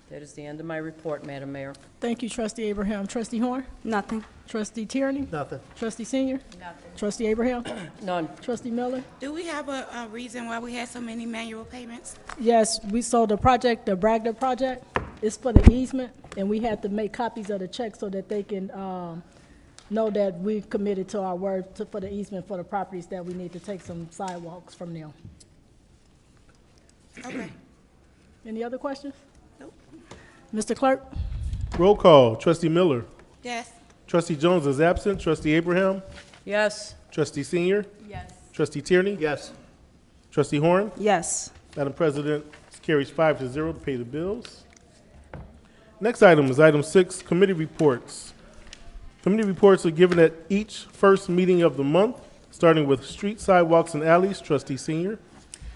[SPEAKER 8] That is the end of my report, Madam Mayor.
[SPEAKER 5] Thank you, Trustee Abraham. Trustee Horn?
[SPEAKER 9] Nothing.
[SPEAKER 5] Trustee Tierney?
[SPEAKER 7] Nothing.
[SPEAKER 5] Trustee Senior? Nothing. Trustee Abraham?
[SPEAKER 8] None.
[SPEAKER 5] Trustee Miller?
[SPEAKER 10] Do we have a reason why we had so many manual payments?
[SPEAKER 5] Yes, we sold the project, the Bragda project, is for the easement, and we had to make copies of the check so that they can know that we've committed to our word for the easement for the properties that we need to take some sidewalks from them.
[SPEAKER 10] Okay.
[SPEAKER 5] Any other questions?
[SPEAKER 10] Nope.
[SPEAKER 5] Mr. Clerk?
[SPEAKER 2] Roll call. Trustee Miller.
[SPEAKER 10] Yes.
[SPEAKER 2] Trustee Jones is absent. Trustee Abraham.
[SPEAKER 8] Yes.
[SPEAKER 2] Trustee Senior.
[SPEAKER 9] Yes.
[SPEAKER 2] Trustee Tierney.
[SPEAKER 7] Yes.
[SPEAKER 2] Trustee Horn.
[SPEAKER 9] Yes.
[SPEAKER 2] Madam President, this carries 5-0 to pay the bills. Next item is item 6, committee reports. Committee reports are given at each first meeting of the month, starting with street, sidewalks, and alleys. Trustee Senior.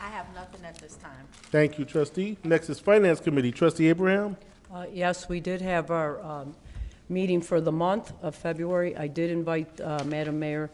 [SPEAKER 9] I have nothing at this time.
[SPEAKER 2] Thank you, Trustee. Next is Finance Committee. Trustee Abraham.
[SPEAKER 8] Yes, we did have our meeting for the month of February. I did invite Madam Mayor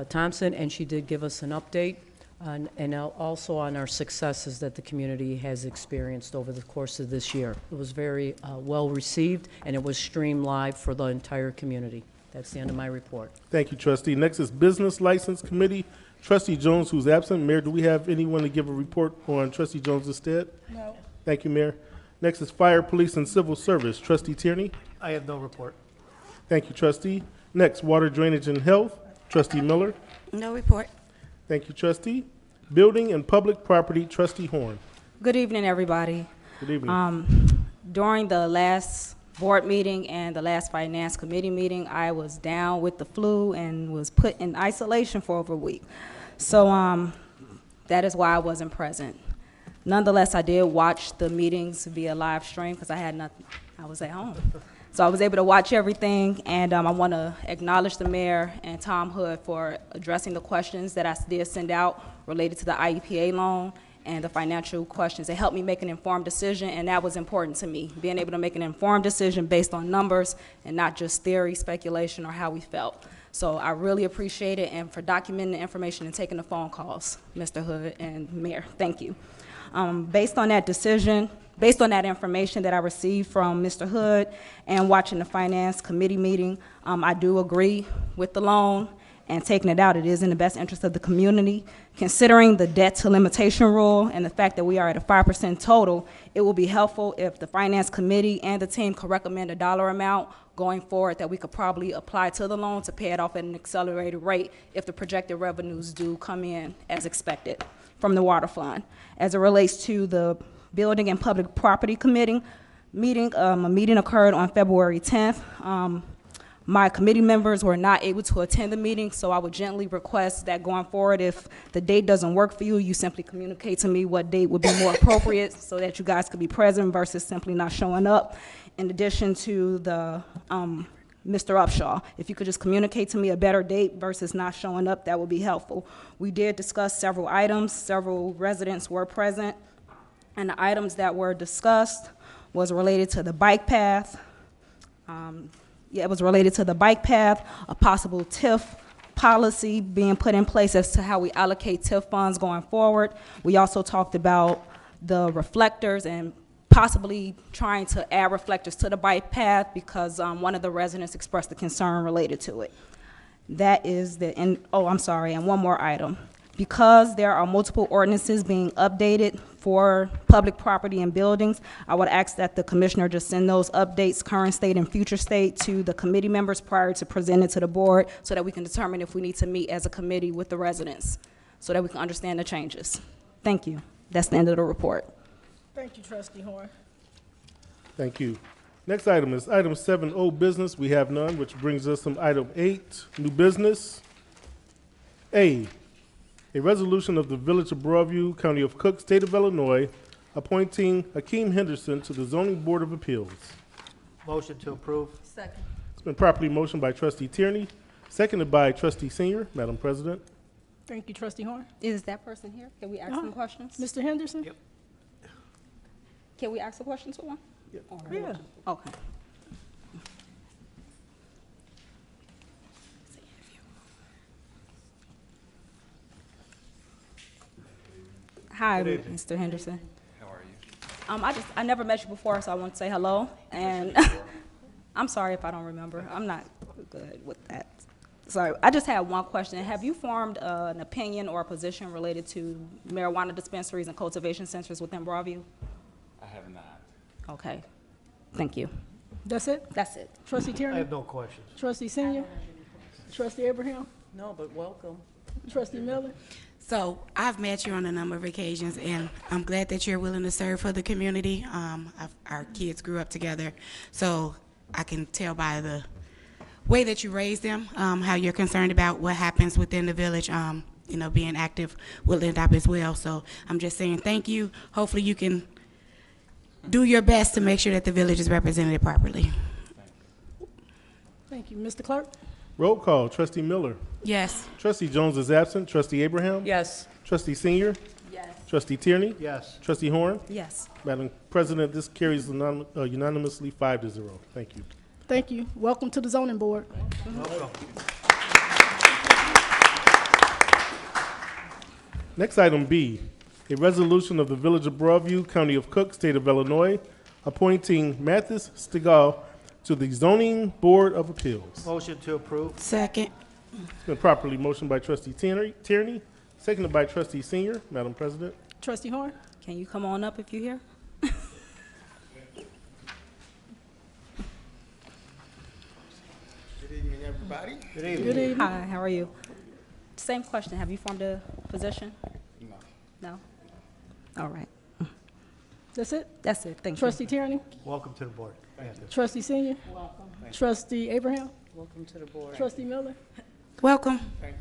[SPEAKER 8] Thompson, and she did give us an update and also on our successes that the community has experienced over the course of this year. It was very well received, and it was streamed live for the entire community. That's the end of my report.
[SPEAKER 2] Thank you, Trustee. Next is Business License Committee. Trustee Jones, who's absent. Mayor, do we have anyone to give a report on Trustee Jones instead?
[SPEAKER 5] No.
[SPEAKER 2] Thank you, Mayor. Next is Fire, Police, and Civil Service. Trustee Tierney.
[SPEAKER 7] I have no report.
[SPEAKER 2] Thank you, Trustee. Next, Water, Drainage, and Health. Trustee Miller.
[SPEAKER 10] No report.
[SPEAKER 2] Thank you, Trustee. Building and Public Property. Trustee Horn.
[SPEAKER 9] Good evening, everybody.
[SPEAKER 2] Good evening.
[SPEAKER 9] During the last board meeting and the last finance committee meeting, I was down with the flu and was put in isolation for over a week. So that is why I wasn't present. Nonetheless, I did watch the meetings via live stream because I had nothing. I was at home. So I was able to watch everything, and I want to acknowledge the mayor and Tom Hood for addressing the questions that I did send out related to the IEPA loan and the financial questions. It helped me make an informed decision, and that was important to me, being able to make an informed decision based on numbers and not just theory, speculation, or how we felt. So I really appreciate it, and for documenting the information and taking the phone calls, Mr. Hood and Mayor, thank you. Based on that decision, based on that information that I received from Mr. Hood and watching the Finance Committee meeting, I do agree with the loan and taking it out. It is in the best interest of the community. Considering the debt to limitation rule and the fact that we are at a 5% total, it will be helpful if the Finance Committee and the team could recommend a dollar amount going forward that we could probably apply to the loan to pay it off at an accelerated rate if the projected revenues do come in as expected from the water fund. As it relates to the Building and Public Property Committee meeting, a meeting occurred on February 10th. My committee members were not able to attend the meeting, so I would gently request that going forward, if the date doesn't work for you, you simply communicate to me what date would be more appropriate so that you guys could be present versus simply not showing up. In addition to the Mr. Upshaw, if you could just communicate to me a better date versus not showing up, that would be helpful. We did discuss several items. Several residents were present, and the items that were discussed was related to the bike path. It was related to the bike path, a possible TIF policy being put in place as to how we allocate TIF funds going forward. We also talked about the reflectors and possibly trying to add reflectors to the bike path because one of the residents expressed a concern related to it. That is the, and oh, I'm sorry, and one more item. Because there are multiple ordinances being updated for public property and buildings, I would ask that the commissioner just send those updates, current state and future state, to the committee members prior to presenting to the board so that we can determine if we need to meet as a committee with the residents so that we can understand the changes. Thank you. That's the end of the report.
[SPEAKER 5] Thank you, Trustee Horn.
[SPEAKER 2] Thank you. Next item is item 7, old business. We have none, which brings us to item 8, new business. A resolution of the Village of Broadview, County of Cook, State of Illinois, appointing Hakeem Henderson to the Zoning Board of Appeals.
[SPEAKER 7] Motion to approve.
[SPEAKER 8] Second.
[SPEAKER 2] It's been properly motioned by Trustee Tierney, seconded by Trustee Senior. Madam President.
[SPEAKER 5] Thank you, Trustee Horn.
[SPEAKER 9] Is that person here? Can we ask some questions?
[SPEAKER 5] Mr. Henderson?
[SPEAKER 7] Yep.
[SPEAKER 9] Can we ask a question to him?
[SPEAKER 5] Yeah.
[SPEAKER 9] Okay. Hi,
[SPEAKER 7] Good evening.
[SPEAKER 9] Mr. Henderson.
[SPEAKER 11] How are you?
[SPEAKER 9] I never met you before, so I want to say hello. And I'm sorry if I don't remember. I'm not good with that. Sorry. I just had one question. Have you formed an opinion or a position related to marijuana dispensaries and cultivation centers within Broadview?
[SPEAKER 11] I have not.
[SPEAKER 9] Okay. Thank you.
[SPEAKER 5] That's it?
[SPEAKER 9] That's it.
[SPEAKER 5] Trustee
[SPEAKER 7] I
[SPEAKER 5] Tierney?
[SPEAKER 7] have no questions.
[SPEAKER 5] Trustee Senior? Trustee Abraham?
[SPEAKER 8] No, but welcome.
[SPEAKER 5] Trustee Miller?
[SPEAKER 10] So I've met you on a number of occasions, and I'm glad that you're willing to serve for the community. Our kids grew up together, so I can tell by the way that you raised them how you're concerned about what happens within the village. Being active will end up as well. So I'm just saying thank you. Hopefully you can do your best to make sure that the village is represented properly.
[SPEAKER 5] Thank you. Mr. Clerk?
[SPEAKER 2] Roll call. Trustee Miller.
[SPEAKER 10] Yes.
[SPEAKER 2] Trustee Jones is absent. Trustee Abraham.
[SPEAKER 8] Yes.
[SPEAKER 2] Trustee Senior.
[SPEAKER 8] Yes.
[SPEAKER 2] Trustee Tierney.
[SPEAKER 7] Yes.
[SPEAKER 2] Trustee Horn.
[SPEAKER 9] Yes.
[SPEAKER 2] Madam President, this carries unanimously 5-0. Thank you.
[SPEAKER 5] Thank you. Welcome to the zoning board.
[SPEAKER 7] Welcome.
[SPEAKER 2] Next item B, a resolution of the Village of Broadview, County of Cook, State of Illinois, appointing Mathis Stigall to the Zoning Board of Appeals.
[SPEAKER 7] Motion to approve.
[SPEAKER 10] Second.
[SPEAKER 2] It's been properly motioned by Trustee Tierney, seconded by Trustee Senior. Madam President.
[SPEAKER 5] Trustee Horn?
[SPEAKER 9] Can you come on up if you're here?
[SPEAKER 11] Good evening, everybody.
[SPEAKER 7] Good evening.
[SPEAKER 5] Good evening.
[SPEAKER 9] Hi, how are you? Same question. Have you formed a position?
[SPEAKER 11] No.
[SPEAKER 9] No? All right.
[SPEAKER 5] That's it?
[SPEAKER 9] That's it. Thank you.
[SPEAKER 5] Trustee Tierney?
[SPEAKER 7] Welcome to the board. Anthony.
[SPEAKER 5] Trustee Senior?
[SPEAKER 8] Welcome.
[SPEAKER 5] Trustee Abraham?
[SPEAKER 8] Welcome to the board.
[SPEAKER 5] Trustee Miller?
[SPEAKER 10] Welcome.
[SPEAKER 11] Thank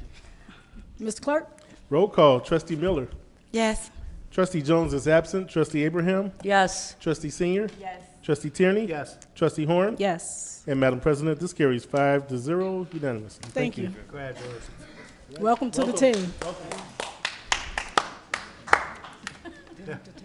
[SPEAKER 11] you.
[SPEAKER 5] Mr. Clerk?
[SPEAKER 2] Roll call. Trustee Miller.
[SPEAKER 10] Yes.
[SPEAKER 2] Trustee Jones is absent. Trustee Abraham.
[SPEAKER 8] Yes.
[SPEAKER 2] Trustee Senior.
[SPEAKER 8] Yes.
[SPEAKER 2] Trustee Tierney.
[SPEAKER 7] Yes.
[SPEAKER 2] Trustee Horn.
[SPEAKER 9] Yes.
[SPEAKER 2] And Madam President, this carries 5-0 unanimously.
[SPEAKER 5] Thank you.
[SPEAKER 7] Congratulations.
[SPEAKER 5] Welcome to the team.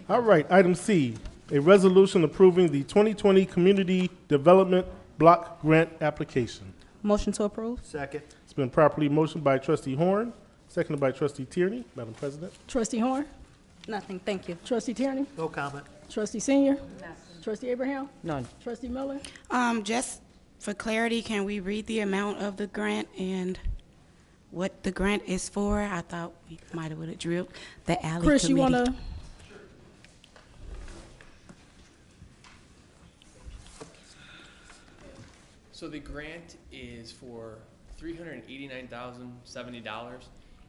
[SPEAKER 2] All right, item C, a resolution approving the 2020 Community Development Block Grant application.
[SPEAKER 9] Motion to approve?
[SPEAKER 7] Second.
[SPEAKER 2] It's been properly motioned by Trustee Horn, seconded by Trustee Tierney. Madam President.
[SPEAKER 5] Trustee Horn?
[SPEAKER 9] Nothing. Thank you.
[SPEAKER 5] Trustee Tierney?
[SPEAKER 7] No comment.
[SPEAKER 5] Trustee Senior? Trustee Abraham?
[SPEAKER 8] None.
[SPEAKER 5] Trustee Miller?
[SPEAKER 10] Just for clarity, can we read the amount of the grant and what the grant is for? I thought we might have would have drilled the alley
[SPEAKER 5] Chris, you
[SPEAKER 10] committee.
[SPEAKER 5] want to?
[SPEAKER 12] So the grant is for $389,070.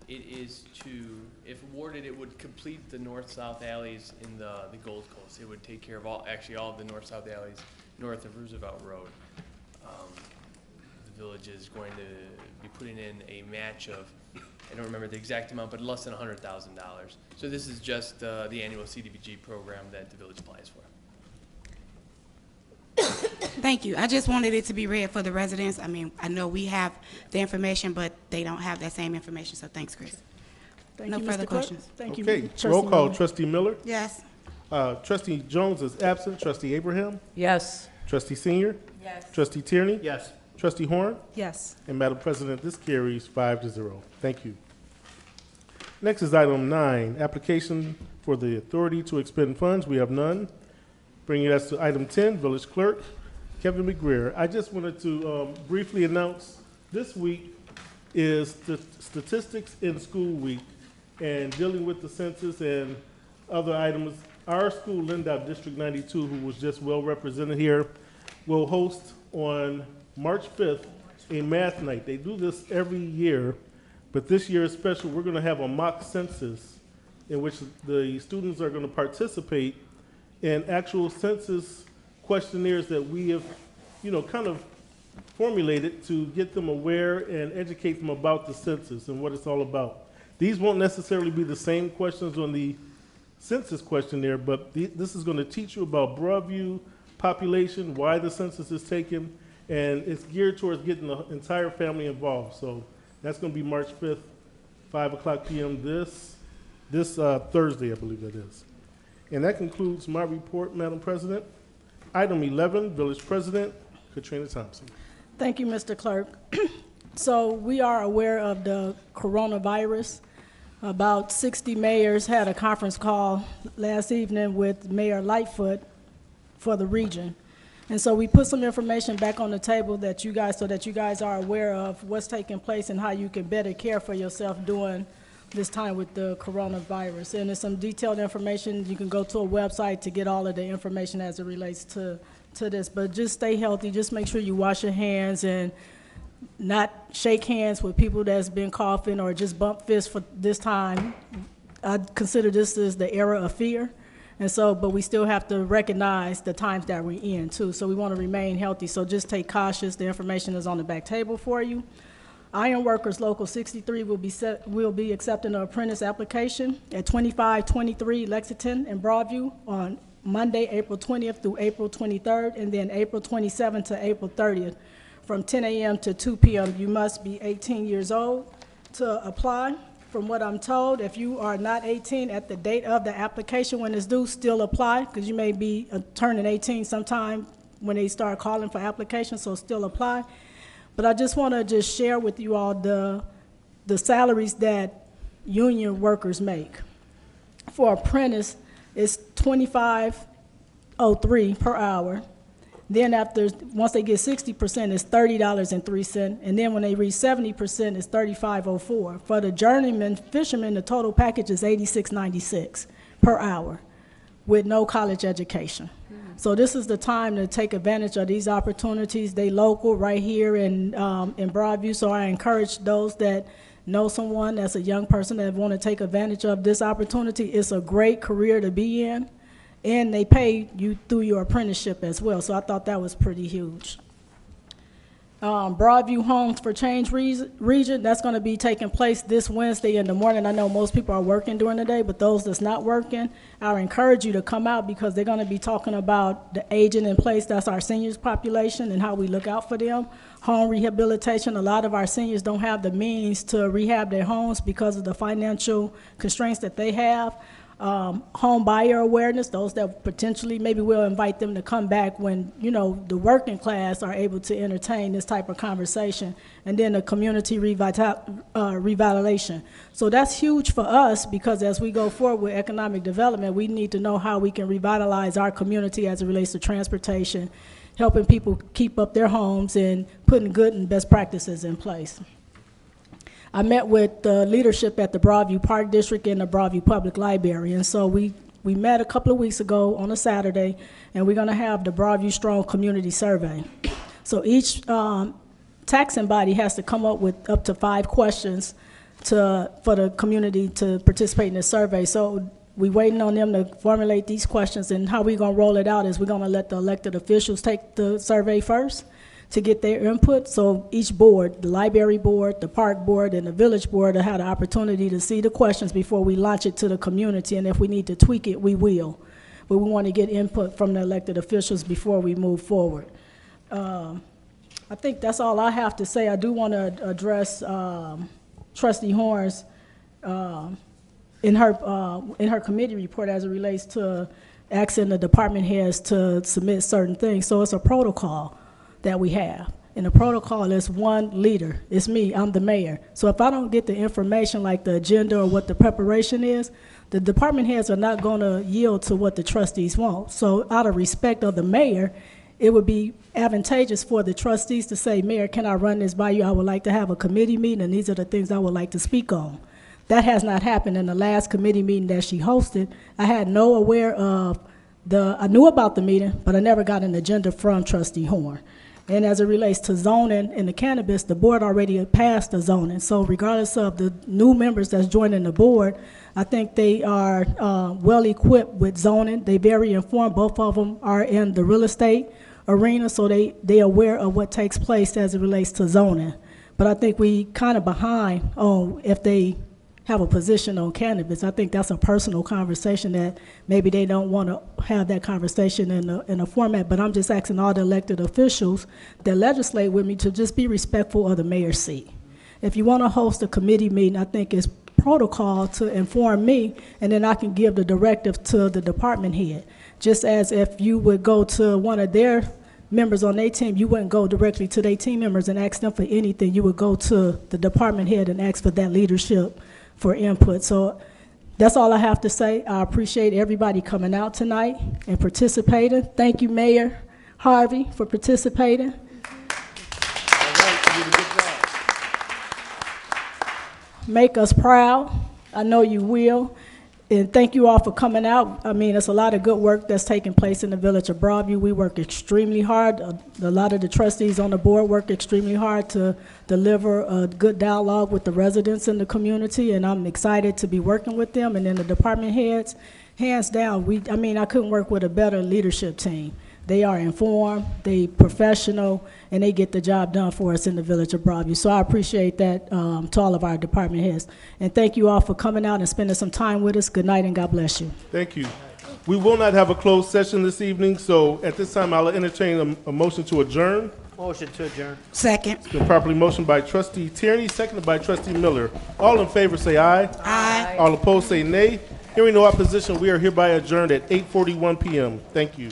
[SPEAKER 12] It is to, if awarded, it would complete the north-south alleys in the Gold Coast. It would take care of all of the north-south alleys north of Roosevelt Road. The village is going to be putting in a match of, I don't remember the exact amount, but less than $100,000. So this is just the annual CDBG program that the village applies for.
[SPEAKER 10] Thank you. I just wanted it to be read for the residents. I mean, I know we have the information, but they don't have that same information, so thanks, Chris.
[SPEAKER 5] Thank
[SPEAKER 10] No
[SPEAKER 5] you,
[SPEAKER 10] further
[SPEAKER 5] Mr. Clerk.
[SPEAKER 10] questions.
[SPEAKER 5] Thank you.
[SPEAKER 2] Okay,
[SPEAKER 5] Trustee
[SPEAKER 2] roll call.
[SPEAKER 5] Miller.
[SPEAKER 2] Trustee Miller.
[SPEAKER 10] Yes.
[SPEAKER 2] Trustee Jones is absent. Trustee Abraham.
[SPEAKER 8] Yes.
[SPEAKER 2] Trustee Senior.
[SPEAKER 10] Yes.
[SPEAKER 2] Trustee Tierney.
[SPEAKER 7] Yes.
[SPEAKER 2] Trustee Horn.
[SPEAKER 9] Yes.
[SPEAKER 2] And Madam President, this carries 5-0. Thank you. Next is item 9, application for the authority to expend funds. We have none. Bringing us to item 10, Village Clerk Kevin McGreer. I just wanted to briefly announce this week is the Statistics in School Week, and dealing with the census and other items. Our school, Lindop District 92, who was just well represented here, will host on March 5th a math night. They do this every year, but this year is special. We're going to have a mock census in which the students are going to participate in actual census questionnaires that we have, kind of formulated to get them aware and educate them about the census and what it's all about. These won't necessarily be the same questions on the census questionnaire, but this is going to teach you about Broadview population, why the census is taken, and it's geared towards getting the entire family involved. So that's going to be March 5th, 5 o'clock p.m. this Thursday, I believe that is. And that concludes my report, Madam President. Item 11, Village President Katrina Thompson.
[SPEAKER 5] Thank you, Mr. Clerk. So we are aware of the coronavirus. About 60 mayors had a conference call last evening with Mayor Lightfoot for the region. And so we put some information back on the table that you guys are aware of what's taking place and how you can better care for yourself during this time with the coronavirus. And there's some detailed information. You can go to a website to get all of the information as it relates to this. But just stay healthy. Just make sure you wash your hands and not shake hands with people that's been coughing or just bump fists for this time. I consider this as the era of fear. And so, but we still have to recognize the times that we're in too. So we want to remain healthy. So just take cautious. The information is on the back table for you. Iron Workers Local 63 will be accepting an apprentice application at 2523 Lexington and Broadview on Monday, April 20th through April 23rd, and then April 27th to April 30th. From 10 a.m. to 2 p.m. You must be 18 years old to apply. From what I'm told, if you are not 18 at the date of the application when it's due, still apply, because you may be turning 18 sometime when they start calling for applications, so still apply. But I just want to just share with you all the salaries that union workers make. For apprentice, it's $25.03 per hour. Then once they get 60%, it's $30.03. And then when they reach 70%, it's $35.04. For the journeyman fisherman, the total package is $86.96 per hour with no college education. So this is the time to take advantage of these opportunities. They local right here in Broadview. So I encourage those that know someone that's a young person that want to take advantage of this opportunity. It's a great career to be in. And they pay you through your apprenticeship as well, so I thought that was pretty huge. Broadview Homes for Change region, that's going to be taking place this Wednesday in the morning. I know most people are working during the day, but those that's not working, I encourage you to come out because they're going to be talking about the aging in place. That's our seniors population and how we look out for them. Home rehabilitation, a lot of our seniors don't have the means to rehab their homes because of the financial constraints that they have. Home buyer awareness, those that potentially maybe we'll invite them to come back when, the working class are able to entertain this type of conversation. And then the community revitalization. So that's huge for us because as we go forward with economic development, we need to know how we can revitalize our community as it relates to transportation, helping people keep up their homes and putting good and best practices in place. I met with the leadership at the Broadview Park District and the Broadview Public Library, and so we met a couple of weeks ago on a Saturday, and we're going to have the Broadview Strong Community Survey. So each taxing body has to come up with up to 5 questions for the community to participate in the survey. So we're waiting on them to formulate these questions, and how we're going to roll it out is we're going to let the elected officials take the survey first to get their input. So each board, the library board, the park board, and the village board will have the opportunity to see the questions before we launch it to the community, and if we need to tweak it, we will. But we want to get input from the elected officials before we move forward. I think that's all I have to say. I do want to address Trustee Horns in her committee report as it relates to asking the department heads to submit certain things. So it's a protocol that we have. And the protocol is one leader. It's me, I'm the mayor. So if I don't get the information like the agenda or what the preparation is, the department heads are not gonna yield to what the trustees want. So out of respect of the mayor, it would be advantageous for the trustees to say, Mayor, can I run this by you? I would like to have a committee meeting and these are the things I would like to speak on. That has not happened in the last committee meeting that she hosted. I had no aware of I knew about the meeting, but I never got an agenda from Trustee Horn. And as it relates to zoning and the cannabis, the board already had passed the zoning. So regardless of the new members that's joining the board, I think they are well equipped with zoning. They very informed. Both of them are in the real estate arena, so they aware of what takes place as it relates to zoning. But I think we kind of behind on if they have a position on cannabis. I think that's a personal conversation that maybe they don't want to have that conversation in a format, but I'm just asking all the elected officials that legislate with me to just be respectful of the mayor's seat. If you want to host a committee meeting, I think it's protocol to inform me, and then I can give the directive to the department head. Just as if you would go to one of their members on their team, you wouldn't go directly to their team members and ask them for anything. You would go to the department head and ask for that leadership for input. So that's all I have to say. I appreciate everybody coming out tonight and participating. Thank you, Mayor Harvey, for participating.
[SPEAKER 2] All right, you did a good job.
[SPEAKER 5] Make us proud. I know you will. And thank you all for coming out. I mean, it's a lot of good work that's taking place in the village of Broadview. We work extremely hard. A lot of the trustees on the board work extremely hard to deliver a good dialogue with the residents in the community, and I'm excited to be working with them. And then the department heads, hands down, I couldn't work with a better leadership team. They are informed, they professional, and they get the job done for us in the village of Broadview. So I appreciate that to all of our department heads. And thank you all for coming out and spending some time with us. Good night and God bless you.
[SPEAKER 2] Thank you. We will not have a closed session this evening, so at this time I'll entertain a motion to adjourn.
[SPEAKER 7] Motion to adjourn.
[SPEAKER 10] Second.
[SPEAKER 2] It's been properly motioned by Trustee Tierney, seconded by Trustee Miller. All in favor say aye.
[SPEAKER 10] Aye.
[SPEAKER 2] All opposed say nay. Hearing no opposition, we are hereby adjourned at 8:41 p.m. Thank you.